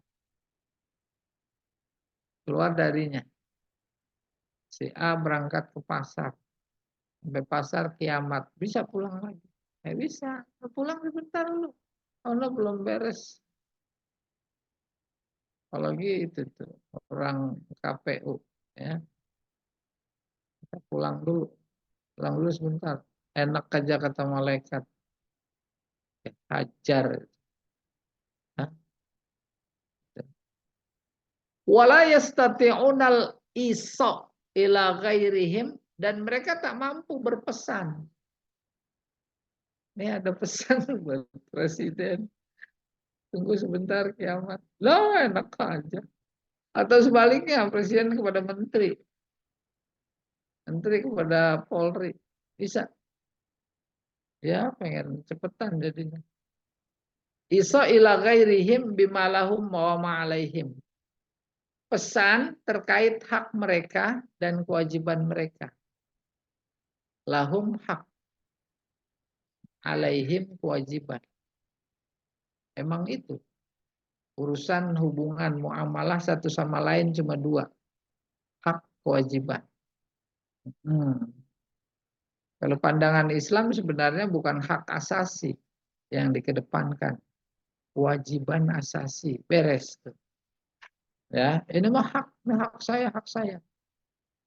darinya. Si A berangkat ke pasar, sampai pasar kiamat, bisa pulang lagi? Bisa, pulang sebentar lu. Oh, no, belum beres. Apalagi itu tuh orang KPU, ya, kita pulang dulu sebentar. Enak aja kata malaikat, hajar. Hah? Wala yastati'unal iso ila ghairihim, dan mereka tak mampu berpesan. Ini ada pesan buat presiden. Tunggu sebentar kiamat. Loh, enak aja. Atau sebaliknya, presiden kepada menteri. Menteri kepada Polri. Bisa. Ya, pengen cepetan jadinya. Iso ila ghairihim bimalahum wa ma'alaihim. Pesan terkait hak mereka dan kewajiban mereka. Lahum hak, alaihim kewajiban. Emang itu. Urusan hubungan muamalah satu sama lain cuma dua. Hak, kewajiban. Kalau pandangan Islam sebenarnya bukan hak asasi yang dikedepankan. Kewajiban asasi. Beres. Ya, ini mah hak saya, hak saya.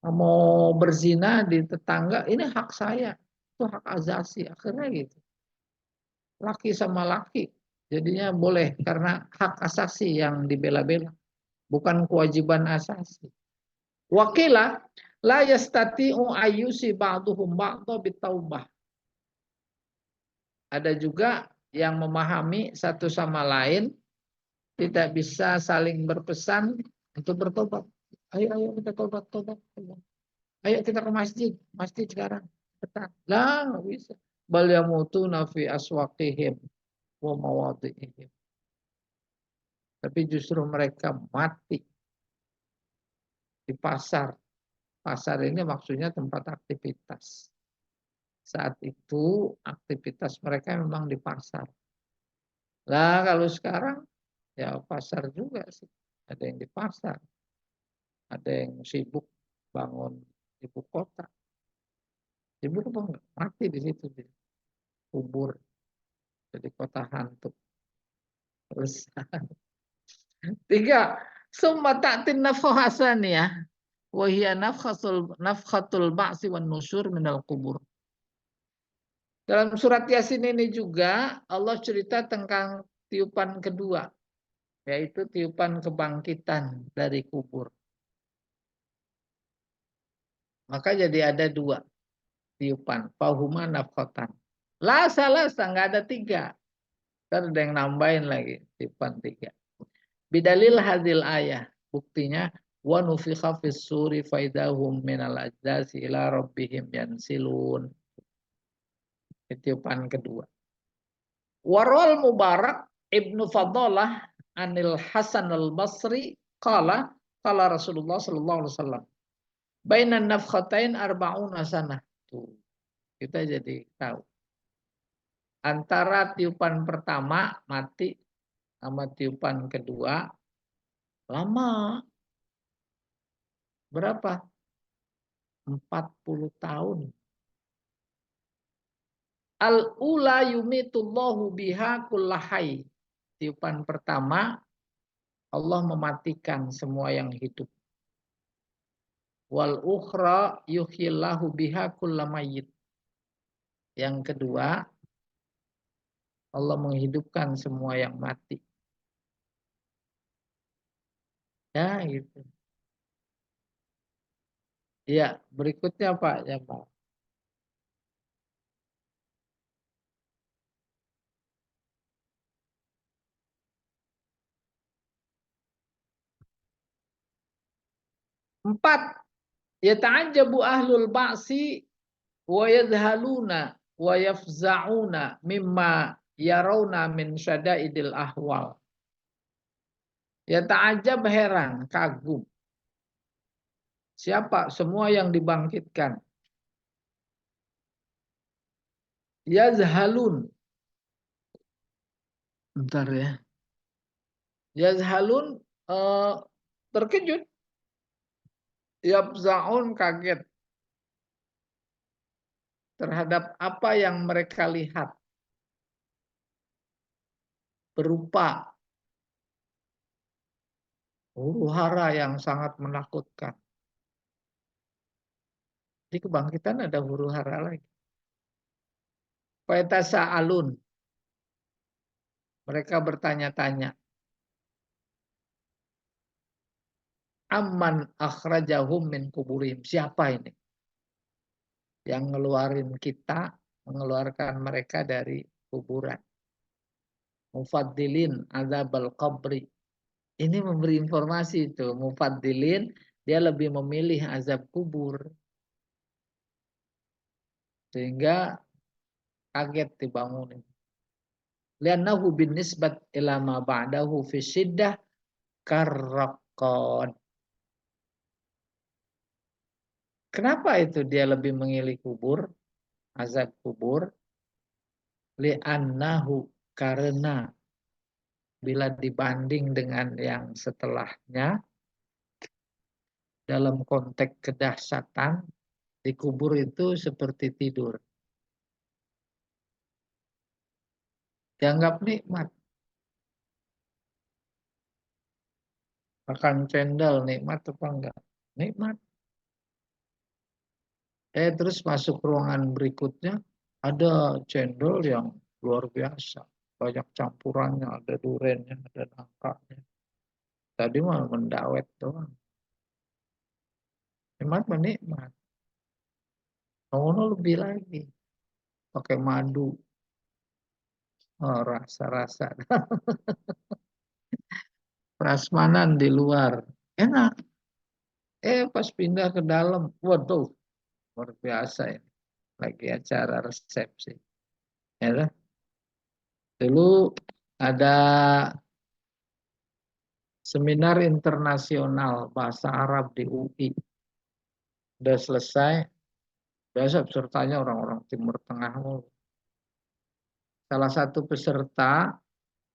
Mau berzina di tetangga, ini hak saya. Itu hak asasi. Akhirnya gitu. Laki sama laki. Jadinya boleh karena hak asasi yang dibela-bela. Bukan kewajiban asasi. Wakilah la yastati'u ayyusi ba'duhum ba'dha bitaubah. Ada juga yang memahami satu sama lain tidak bisa saling berpesan untuk bertobat. Ayo kita tobat. Ayo kita ke masjid, masjid sekarang. Lah, nggak bisa. Bal yamutuna fi aswaqihim wa mawadhi'ihim. Tapi justru mereka mati di pasar. Pasar ini maksudnya tempat aktivitas. Saat itu aktivitas mereka memang di pasar. Lah kalau sekarang Ya pasar juga sih. Ada yang di pasar, ada yang sibuk bangun ibu kota. Sibuk apa enggak? Mati di situ, di kubur, jadi kota hantu. Terus tiga, summa ta'tin nafkha hasaniyah wa hiya nafkhatul ba'si wan nusyur minal kubur. Dalam surat Yasin ini juga Allah cerita tentang tiupan kedua, yaitu tiupan kebangkitan dari kubur. Maka jadi ada dua tiupan, fahuma nafkhatan. La salah, nggak ada tiga. Ntar ada yang nambahin lagi, tiupan tiga. Bidalil hadil ayah, buktinya wa nufikha fis suri faidahum minal ajdasi ila rabbihim yansilun. Tiupan kedua. Warwal Mubarak Ibnu Fadalah Anil Hasan al-Basri qala Rasulullah sallallahu alaihi wasallam bainan nafkhatain arba'una sanah. Tuh, kita jadi tahu. Antara tiupan pertama mati sama tiupan kedua lama. Berapa? 40 tahun. Al-ula yumitullahu biha kullahai. Tiupan pertama Allah mematikan semua yang hidup. Wal ukhra yuhyillahu biha kullamayyit. Yang kedua, Allah menghidupkan semua yang mati. Ya, gitu. Ya, berikutnya Pak, ya Pak. Empat, yata'ajjabu ahlul ba'si wa yadhaluna wa yafza'una mimma yarawna min syada'idil ahwal. Yata'ajjab, heran, kagum. Siapa? Semua yang dibangkitkan. Yazhalun. Bentar ya. Yazhalun terkejut. Yafza'un, kaget terhadap apa yang mereka lihat. Berupa huru-hara yang sangat menakutkan. Di kebangkitan ada huru-hara lagi. Fayatasa'alun. Mereka bertanya-tanya. Amman akhrajahum min kuburim. Siapa ini? Yang ngeluarin kita, mengeluarkan mereka dari kuburan. Mufaddilin azabal qabri. Ini memberi informasi itu. Mufaddilin, dia lebih memilih azab kubur. Sehingga kaget dibangunin. Liannahu bin nisbat ila ma ba'dahu fi syiddah karraqad. Kenapa itu dia lebih memilih kubur, azab kubur? Li'annahu, karena bila dibanding dengan yang setelahnya, dalam konteks kedahsyatan, di kubur itu seperti tidur. Dianggap nikmat. Makan cendol nikmat apa enggak? Nikmat. Terus masuk ruangan berikutnya, ada cendol yang luar biasa. Banyak campurannya, ada durennya, ada nangkanya. Tadi mah mendawet doang. Nikmat menikmat. Mau lebih lagi. Pakai madu. Oh, rasa-rasa. Prasmanan di luar. Enak. Pas pindah ke dalam. Waduh, luar biasa ini. Lagi acara resepsi. Ya, dulu ada seminar internasional bahasa Arab di UI. Udah selesai. Biasa pesertanya orang-orang Timur Tengah. Salah satu peserta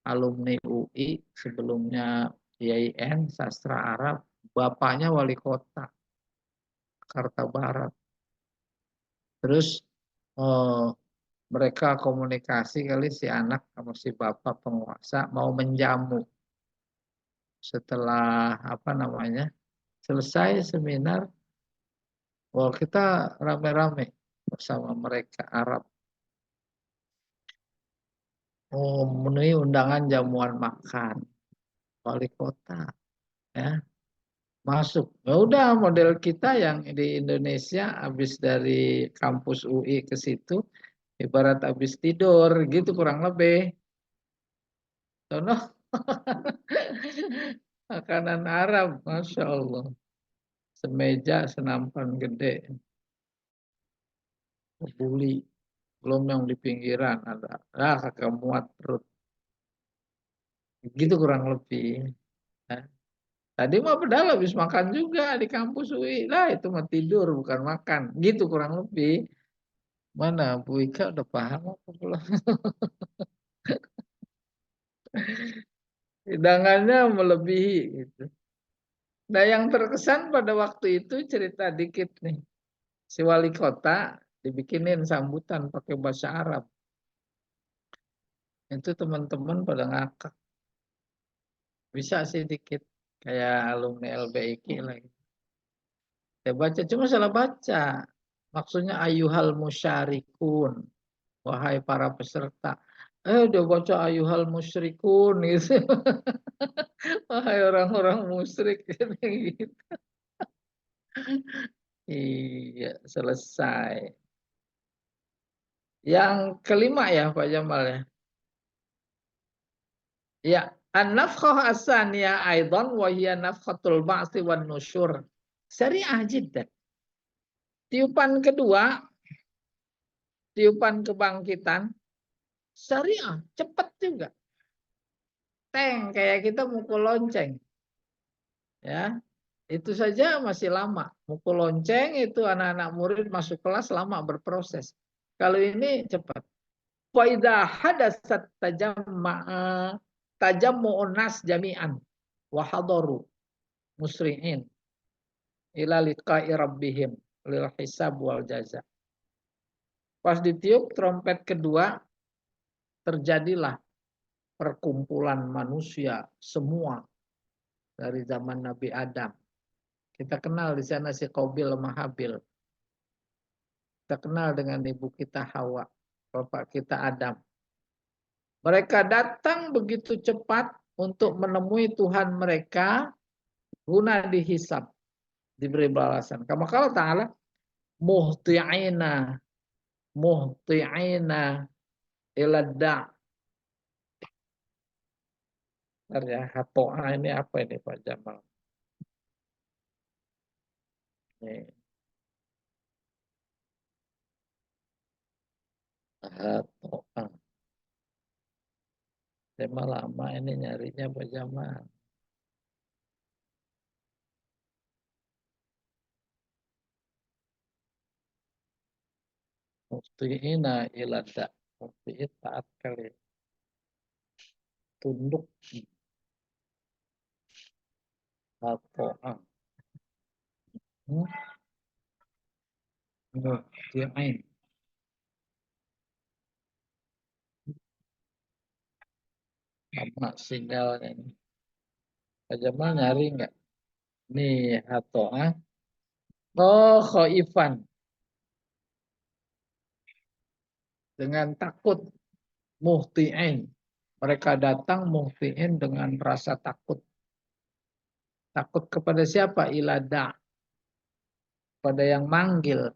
alumni UI, sebelumnya IAIN, sastra Arab, bapaknya wali kota Jakarta Barat. Terus eh, mereka komunikasi kali si anak sama si bapak penguasa mau menjamu. Setelah apa namanya selesai seminar, wah kita rame-rame bersama mereka Arab. Oh, memenuhi undangan jamuan makan wali kota, ya masuk. Ya udah model kita yang di Indonesia habis dari kampus UI ke situ ibarat habis tidur gitu kurang lebih. Sono makanan Arab, masya Allah, semeja senampan gede, kebuli, belum yang di pinggiran ada, kagak muat perut, gitu kurang lebih. Ya. Tadi mah padahal habis makan juga di kampus UI. Lah itu mah tidur bukan makan. Gitu kurang lebih. Mana Bu Ika udah paham apa belum? Hidangannya melebihi gitu. Nah yang terkesan pada waktu itu cerita dikit nih. Si wali kota dibikinin sambutan pakai bahasa Arab. Itu teman-teman pada ngakak. Bisa sih dikit. Kayak alumni LBIK lagi. Saya baca cuma salah baca. Maksudnya ayuhal musyarikun. Wahai para peserta. Udah baca ayuhal musyrikun gitu. Wahai orang-orang musyrik. Gitu. Iya, selesai. Yang kelima ya Pak Jamal ya. Ya, an-nafkhah as-saniyah aidan wa hiya nafkhatul ba'tsi wan nusyur. Syariah jiddan. Tiupan kedua, tiupan kebangkitan syariah, cepat juga. Teng kayak kita mukul lonceng. Ya, itu saja masih lama. Mukul lonceng itu anak-anak murid masuk kelas lama berproses. Kalau ini cepat. Wa idza hadatsat tajammu'un nas jami'an wa hadaru musri'in ila liqa'i rabbihim lil hisab wal jaza. Pas ditiup trompet kedua terjadilah perkumpulan manusia semua dari zaman Nabi Adam. Kita kenal di sana si Qabil sama Habil. Kita kenal dengan ibu kita Hawa, bapak kita Adam. Mereka datang begitu cepat untuk menemui Tuhan mereka guna dihisab, diberi balasan. Kama qala ta'ala muhti'ina ila da'. Ya, hato'a ini apa ini Pak Jamal? Nih, hato'a. Tema lama ini nyarinya Pak Jamal. Muhti'ina ila da'. Muhti'in taat kali. Tunduk. Hato'a. Muhti'in. Sama sinyalnya ini. Pak Jamal nyari nggak? Nih, hato'ah. Oh, khaifan. Dengan takut. Muhti'in. Mereka datang muhti'in dengan rasa takut. Takut kepada siapa? Ilada. Pada yang manggil.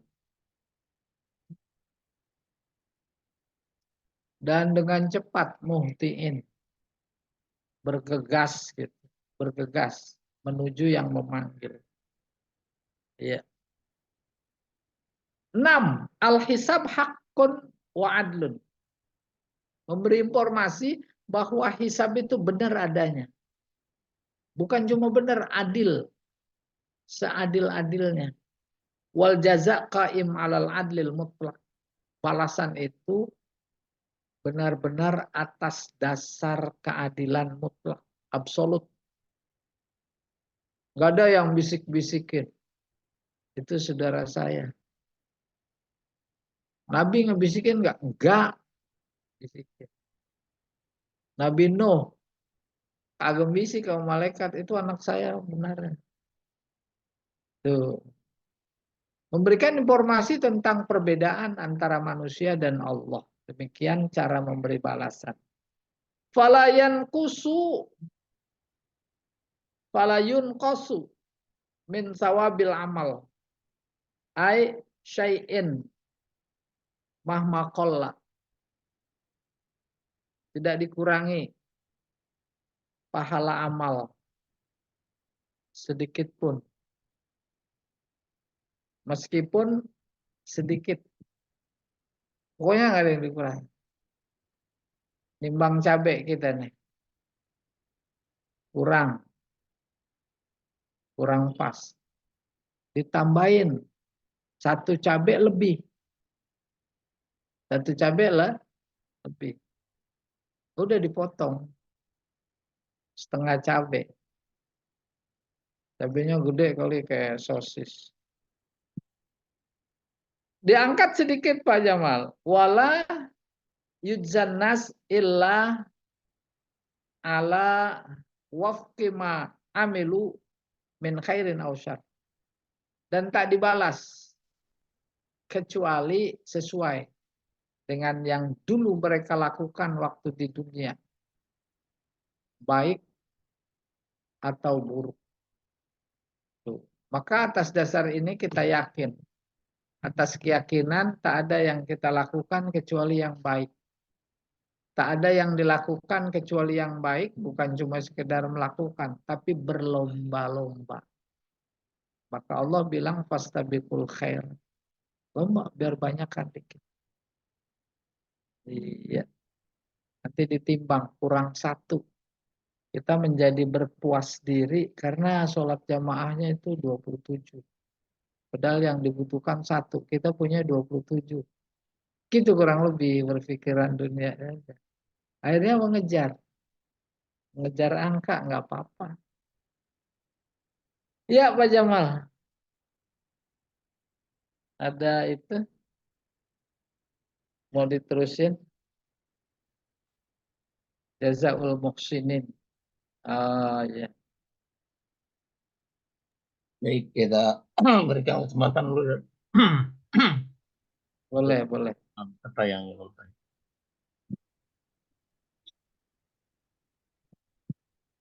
Dan dengan cepat muhti'in. Bergegas gitu. Bergegas. Menuju yang memanggil. Ya. 6. Al-hisab haqqun wa adlun. Memberi informasi bahwa hisab itu benar adanya. Bukan cuma benar, adil. Seadil-adilnya. Wal jaza qaim alal adlil mutlak. Balasan itu benar-benar atas dasar keadilan mutlak, absolut. Gak ada yang bisik-bisikin. Itu saudara saya. Nabi ngebisikin nggak? Enggak. Bisikin. Nabi Nuh agak bisik ke malaikat, itu anak saya benar. Tuh. Memberikan informasi tentang perbedaan antara manusia dan Allah. Demikian cara memberi balasan. Falayan kusu, falayun kosu min sawabil amal. Ai syai'in mahma qalla. Tidak dikurangi pahala amal sedikit pun. Meskipun sedikit. Pokoknya nggak ada yang dikurangi. Nimbang cabai kita nih. Kurang pas. Ditambahin satu cabai lebih. Satu cabai lah lebih. Udah dipotong setengah cabai. Cabainya gede kali kayak sosis. Diangkat sedikit Pak Jamal. Wala yudzannas illa ala wafqi ma amilu min khairin aw syarr. Dan tak dibalas kecuali sesuai dengan yang dulu mereka lakukan waktu di dunia. Baik atau buruk. Tuh. Maka atas dasar ini kita yakin. Atas keyakinan tak ada yang kita lakukan kecuali yang baik. Tak ada yang dilakukan kecuali yang baik, bukan cuma sekedar melakukan, tapi berlomba-lomba. Maka Allah bilang fastabiqul khair. Lomba biar banyak kan dikit. Iya. Nanti ditimbang kurang satu. Kita menjadi berpuas diri karena sholat jamaahnya itu 27. Padahal yang dibutuhkan satu. Kita punya 27. Gitu kurang lebih berpikiran dunia. Akhirnya mengejar. Mengejar angka nggak apa-apa. Ya Pak Jamal. Ada itu. Mau diterusin. Jazaul muhsinin. Oh ya. Baik, kita berikan kesempatan dulu. Boleh, boleh. Apa yang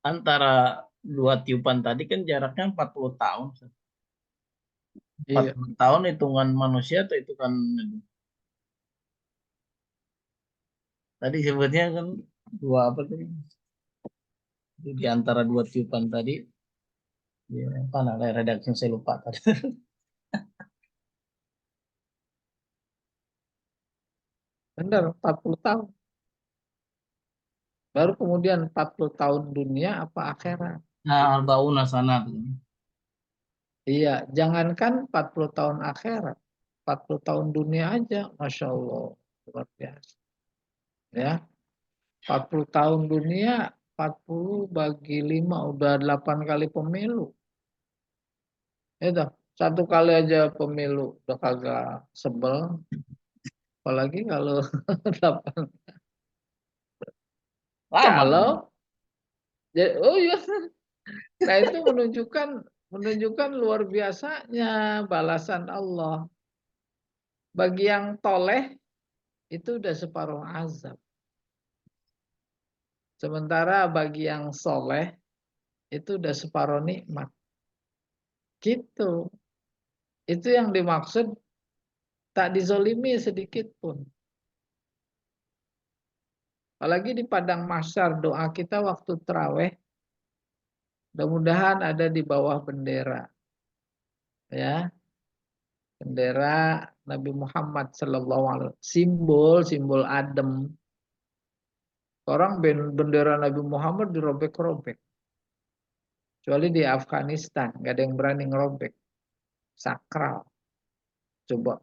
antara dua tiupan tadi kan jaraknya 40 tahun. Iya. 40 tahun hitungan manusia atau hitungan tadi sebutnya kan dua apa tadi? Di antara dua tiupan tadi, ya, apa ada redaksi saya lupa tadi. Benar, 40 tahun. Baru kemudian 40 tahun dunia apa akhirat. Nah, arbauna sana. Iya, jangankan 40 tahun akhirat. 40 tahun dunia aja, Masya Allah. Luar biasa. Ya, 40 tahun dunia, 40 bagi 5, udah 8 kali pemilu. Itu, satu kali aja pemilu, udah kagak sebel. Apalagi kalau 8. Lama. Kalau, oh iya, nah itu menunjukkan luar biasanya balasan Allah. Bagi yang toleh, itu udah separuh azab. Sementara bagi yang soleh, itu udah separuh nikmat. Gitu. Itu yang dimaksud tak dizolimi sedikit pun. Apalagi di padang mahsyar, doa kita waktu terawih, mudah-mudahan ada di bawah bendera. Ya, bendera Nabi Muhammad SAW. Simbol adem. Orang bendera Nabi Muhammad dirobek-robek. Kecuali di Afghanistan, nggak ada yang berani ngerobek. Sakral. Coba.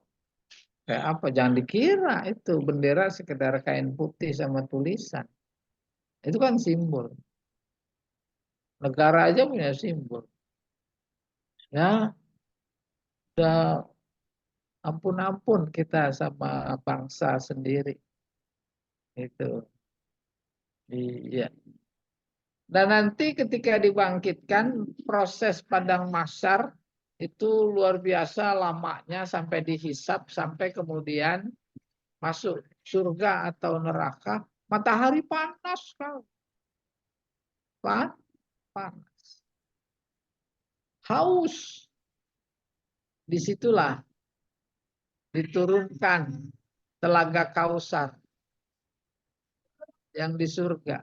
Kayak apa? Jangan dikira itu bendera sekedar kain putih sama tulisan. Itu kan simbol. Negara aja punya simbol. Ya, udah ampun-ampun kita sama bangsa sendiri. Itu. Iya. Dan nanti ketika dibangkitkan proses padang mahsyar itu luar biasa lamanya sampai dihisap sampai kemudian masuk surga atau neraka. Matahari panas kan. Panas. Haus. Disitulah diturunkan telaga Kausar yang di surga.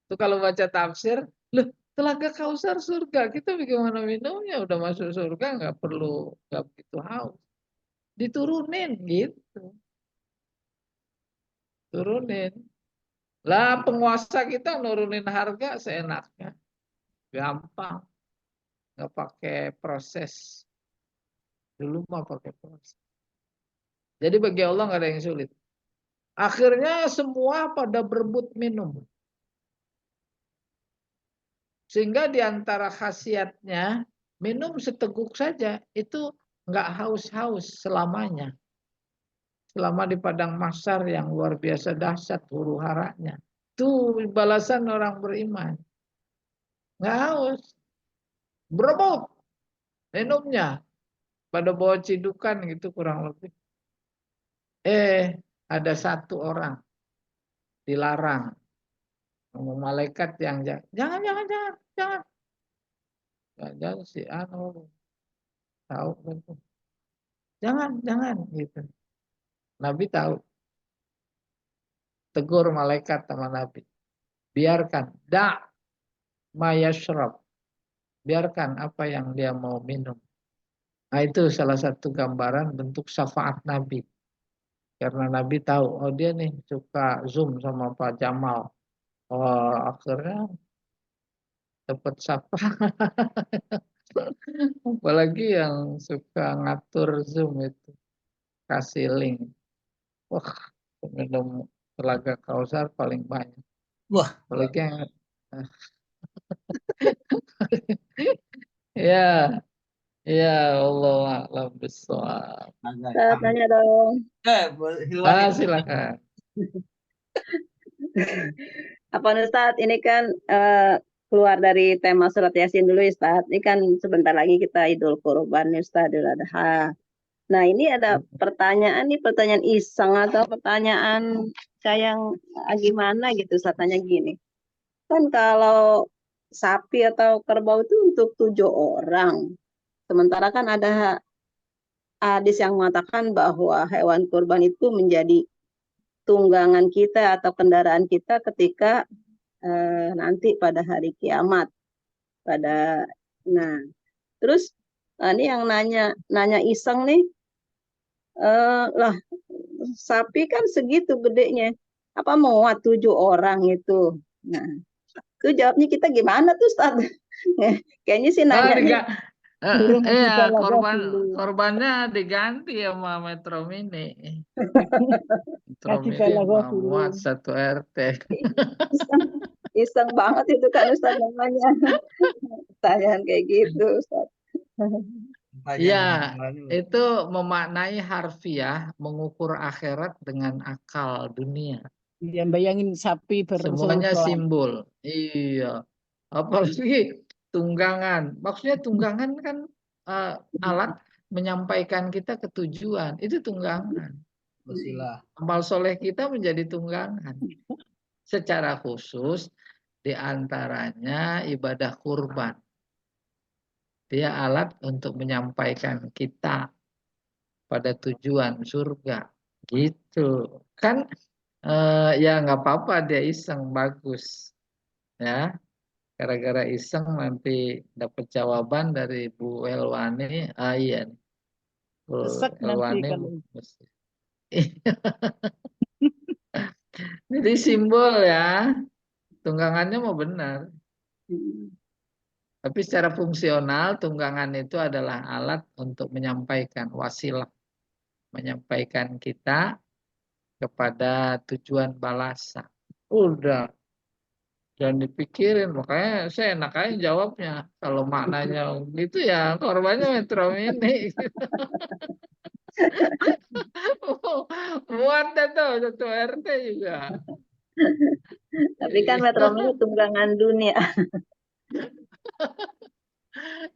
Itu kalau baca tafsir, loh telaga Kausar surga, kita bagaimana minumnya? Udah masuk surga nggak begitu haus. Diturunin gitu, turunin. Lah penguasa kita nurunin harga seenaknya, gampang, nggak pakai proses. Dulu mah pakai proses. Jadi bagi Allah nggak ada yang sulit. Akhirnya semua pada berebut minum. Sehingga di antara khasiatnya, minum seteguk saja, itu nggak haus-haus selamanya. Selama di padang mahsyar yang luar biasa dahsyat huru haranya. Itu balasan orang beriman. Nggak haus. Berebut minumnya. Pada bawa cidukan gitu kurang lebih. Ada satu orang dilarang. Malaikat yang jangan, jangan, jangan, jangan. Jangan si anu tahu gitu. Jangan, jangan gitu. Nabi tahu, tegur malaikat sama Nabi. Biarkan, mayashrab. Biarkan apa yang dia mau minum. Nah itu salah satu gambaran bentuk syafaat Nabi. Karena Nabi tahu, oh dia nih suka Zoom sama Pak Jamal. Oh akhirnya dapat syafaat. Apalagi yang suka ngatur Zoom itu. Kasih link. Wah, minum telaga Kausar paling banyak. Wah, Apalagi yang ya, ya Allah a'lam bishawab. agak Saya am. tanya dong. Hilwan itu. Silakan. Apa Ustadz, ini kan keluar dari tema surat Yasin dulu Ustadz. Ini kan sebentar lagi kita Idul Kurban nih Ustadz, Idul Adha. Nah ini ada pertanyaan nih, pertanyaan iseng atau pertanyaan kayak yang gimana gitu Ustadz, tanya gini. Kan kalau sapi atau kerbau itu untuk 7 orang. Sementara kan ada hadis yang mengatakan bahwa hewan kurban itu menjadi tunggangan kita atau kendaraan kita ketika nanti pada hari kiamat. Nah, terus ini yang nanya iseng nih, lah sapi kan segitu gedenya, apa muat 7 orang itu? Nah, itu jawabnya kita gimana tuh Ustaz? Kayaknya sih nanyanya Enggak. belum bisa Korbannya diganti sama Metro Mini. Metro kasih Mini kalau muat satu RT. iseng, iseng banget itu kan Ustaz namanya. Pertanyaan kayak gitu Ustaz. Ya, Pertanyaan hilwan itu. itu memaknai harfiah mengukur akhirat dengan akal dunia. Yang bayangin sapi Semuanya bersengkok. simbol. Iya. Apalagi tunggangan. Maksudnya tunggangan kan eh, alat menyampaikan kita ke tujuan. Itu tunggangan. Wasilah. Amal soleh kita menjadi tunggangan. Secara khusus diantaranya ibadah kurban. Dia alat untuk menyampaikan kita pada tujuan surga. Gitu. Kan ya nggak apa-apa dia iseng bagus. Ya. Gara-gara iseng nanti dapat jawaban dari Bu Elwani. Ah iya, Bu Sesek nanti Elwani. kalau Jadi simbol ya. Tunggangannya mau benar. Tapi secara fungsional tunggangan itu adalah alat untuk menyampaikan wasilah. menyampaikan kita kepada tujuan balasan. Udah, jangan dipikirin. Makanya saya enak aja jawabnya. Kalau maknanya gitu ya korbannya Metro Mini. Muat dah tuh satu RT juga. Tapi kan Metro Mini tunggangan dunia.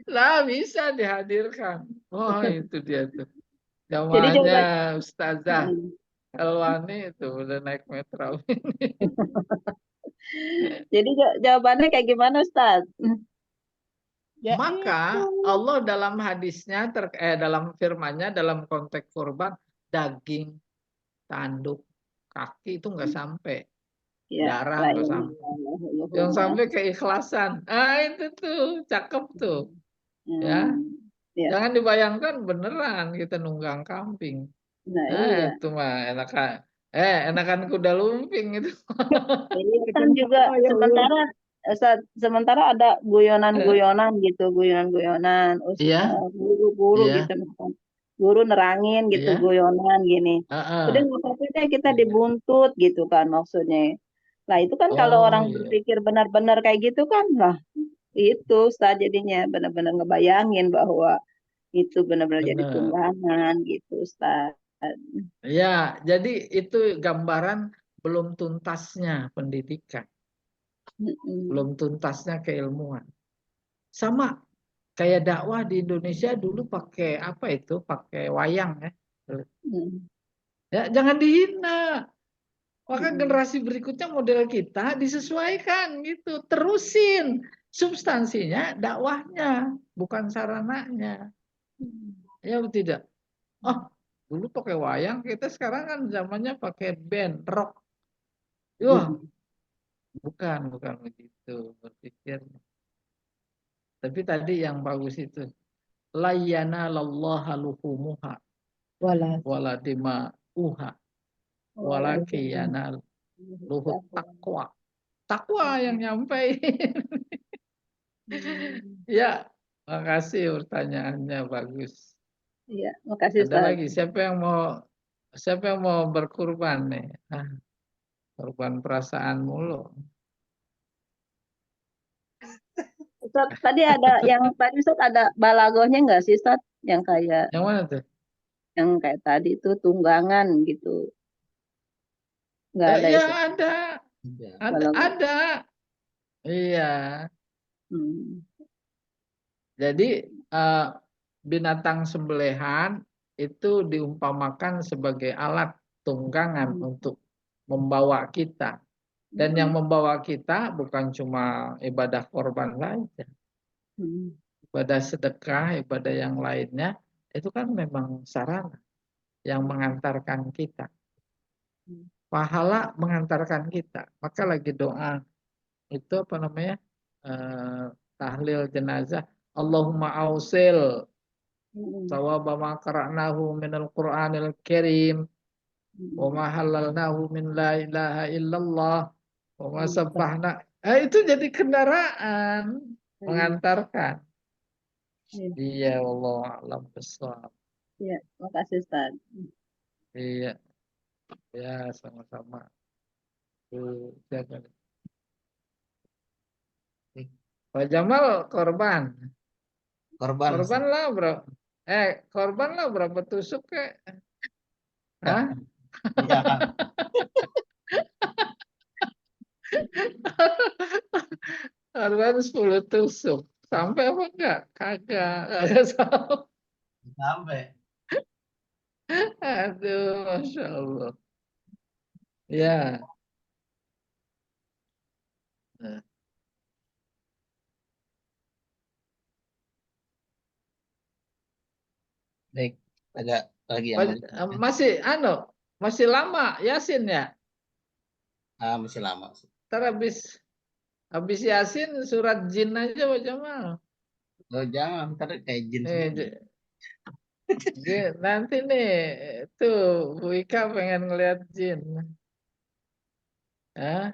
Lah bisa dihadirkan. Wah itu dia tuh. Jadi Jamaahnya jawaban Ustazah Elwani itu udah naik Metro Mini. jadi jawabannya kayak gimana, Ustaz? Ya Maka itu. Allah dalam hadisnya, dalam firmannya, dalam konteks kurban, daging, tanduk, kaki itu nggak sampai. Ya, Darah la nggak ilaha sampai. Yang illallah. sampai keikhlasan. Ah itu tuh, cakep tuh. Ya, Ya. jangan dibayangkan beneran kita nunggang kambing. Nah, iya. Itu mah enakan kuda lumping itu. Ini kan Bikin juga apa ya belum? sementara ada guyonan-guyonan gitu, guyonan-guyonan. Iya, Guru-guru gitu, iya, misalkan. Guru nerangin gitu, iya. guyonan gini. Udah Heeh. nggak apa-apa deh kita Iya. dibuntut gitu kan maksudnya. Nah itu kan kalau Oh orang iya, berpikir benar-benar kayak gitu kan, lah itu Ustaz jadinya benar-benar ngebayangin bahwa itu benar-benar jadi benar. tunggangan gitu Ustaz. Ya, jadi itu gambaran belum tuntasnya pendidikan, belum Mm-mm. tuntasnya keilmuan. Sama kayak dakwah di Indonesia dulu pakai apa itu? Pakai wayang ya. Mm-mm. Ya, jangan dihina. Maka Mm-mm. generasi berikutnya model kita disesuaikan gitu. Terusin substansinya, dakwahnya, bukan sarananya. Ya tidak. Oh, dulu pakai wayang, kita sekarang kan zamannya pakai band rock. Wah, Mm-mm. bukan begitu berpikir. Tapi tadi yang bagus itu, layana lallaha luhumuha Wala. wala dima'uha walaki yanal luhut takwa. Takwa yang nyampe. Ya, makasih pertanyaannya bagus. Iya, makasih Ada Ustaz. lagi siapa yang mau berkurban nih? Ah, korban perasaan mulu. Ustaz, tadi ada yang tadi Ustaz ada balagohnya nggak sih Ustaz? Yang mana tuh? Yang kayak tadi itu tunggangan gitu. Nggak ada ya Ya Ustaz ada, Ya. balagoh. ada. Iya. Hmm. Jadi eh, binatang sembelihan itu diumpamakan sebagai alat tunggangan Hmm. untuk membawa kita. Dan yang membawa kita bukan cuma ibadah korban saja, Hmm. ibadah sedekah, ibadah yang lainnya, itu kan memang sarana yang mengantarkan kita. Pahala mengantarkan kita. Maka lagi doa itu apa namanya? Tahlil jenazah. Allahumma ausil Hmm. sawaba ma qara'nahu minal Qur'anil Karim wa Hmm. ma halalnahu min la ilaha illallah wa ma Hmm. sabbahna. Itu jadi kendaraan Hmm. mengantarkan. Iya, Iya, wallahu a'lam bishawab. iya, makasih Ustaz. Iya, ya sama-sama. Tuh, siapa nih? Pak Jamal korban. Korban Korban Ustaz. lah, bro. Korban lah berapa tusuk kek? Hah? Iya. Korban 10 tusuk. Sampai apa enggak? Kagak sampai. Sampai. Aduh, Masya Allah. Ya. Nah, Baik. Ada lagi yang mau ditanyakan? masih lama Yasin ya. Masih lama. Ntar habis Yasin surat jin aja Pak Jamal. Oh, jangan, ntar kayak jin Eh, semua. nanti nih tuh Bu Ika pengen ngeliat jin. Hah?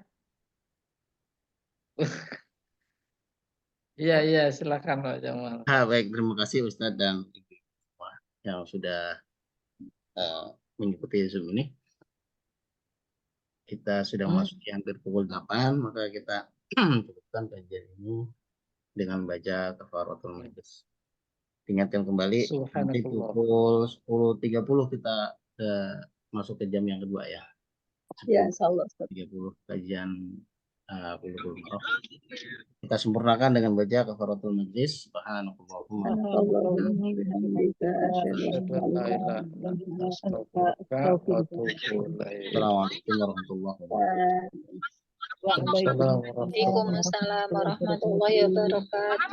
Iya iya silakan Pak Jamal. Baik, terima kasih Ustadz dan Ibu semua yang sudah mengikuti Zoom ini. Kita sudah masuki hampir pukul 8, maka kita cukupkan kajian ini dengan baca kafaratul majlis. Ingatkan kembali, nanti pukul 10.30 kita masuk ke jam yang kedua ya. Ya, insyaallah. 30 kajian Bulughul Maram. Kita sempurnakan dengan baca kafaratul majlis. Subhanakallahumma Allahumma bihamdika asyhadu an la ilaha illa anta astaghfiruka wa atubu ilaik. Assalamualaikum warahmatullahi wabarakatuh. Waalaikumsalam Waalaikumsalam warahmatullahi wabarakatuh.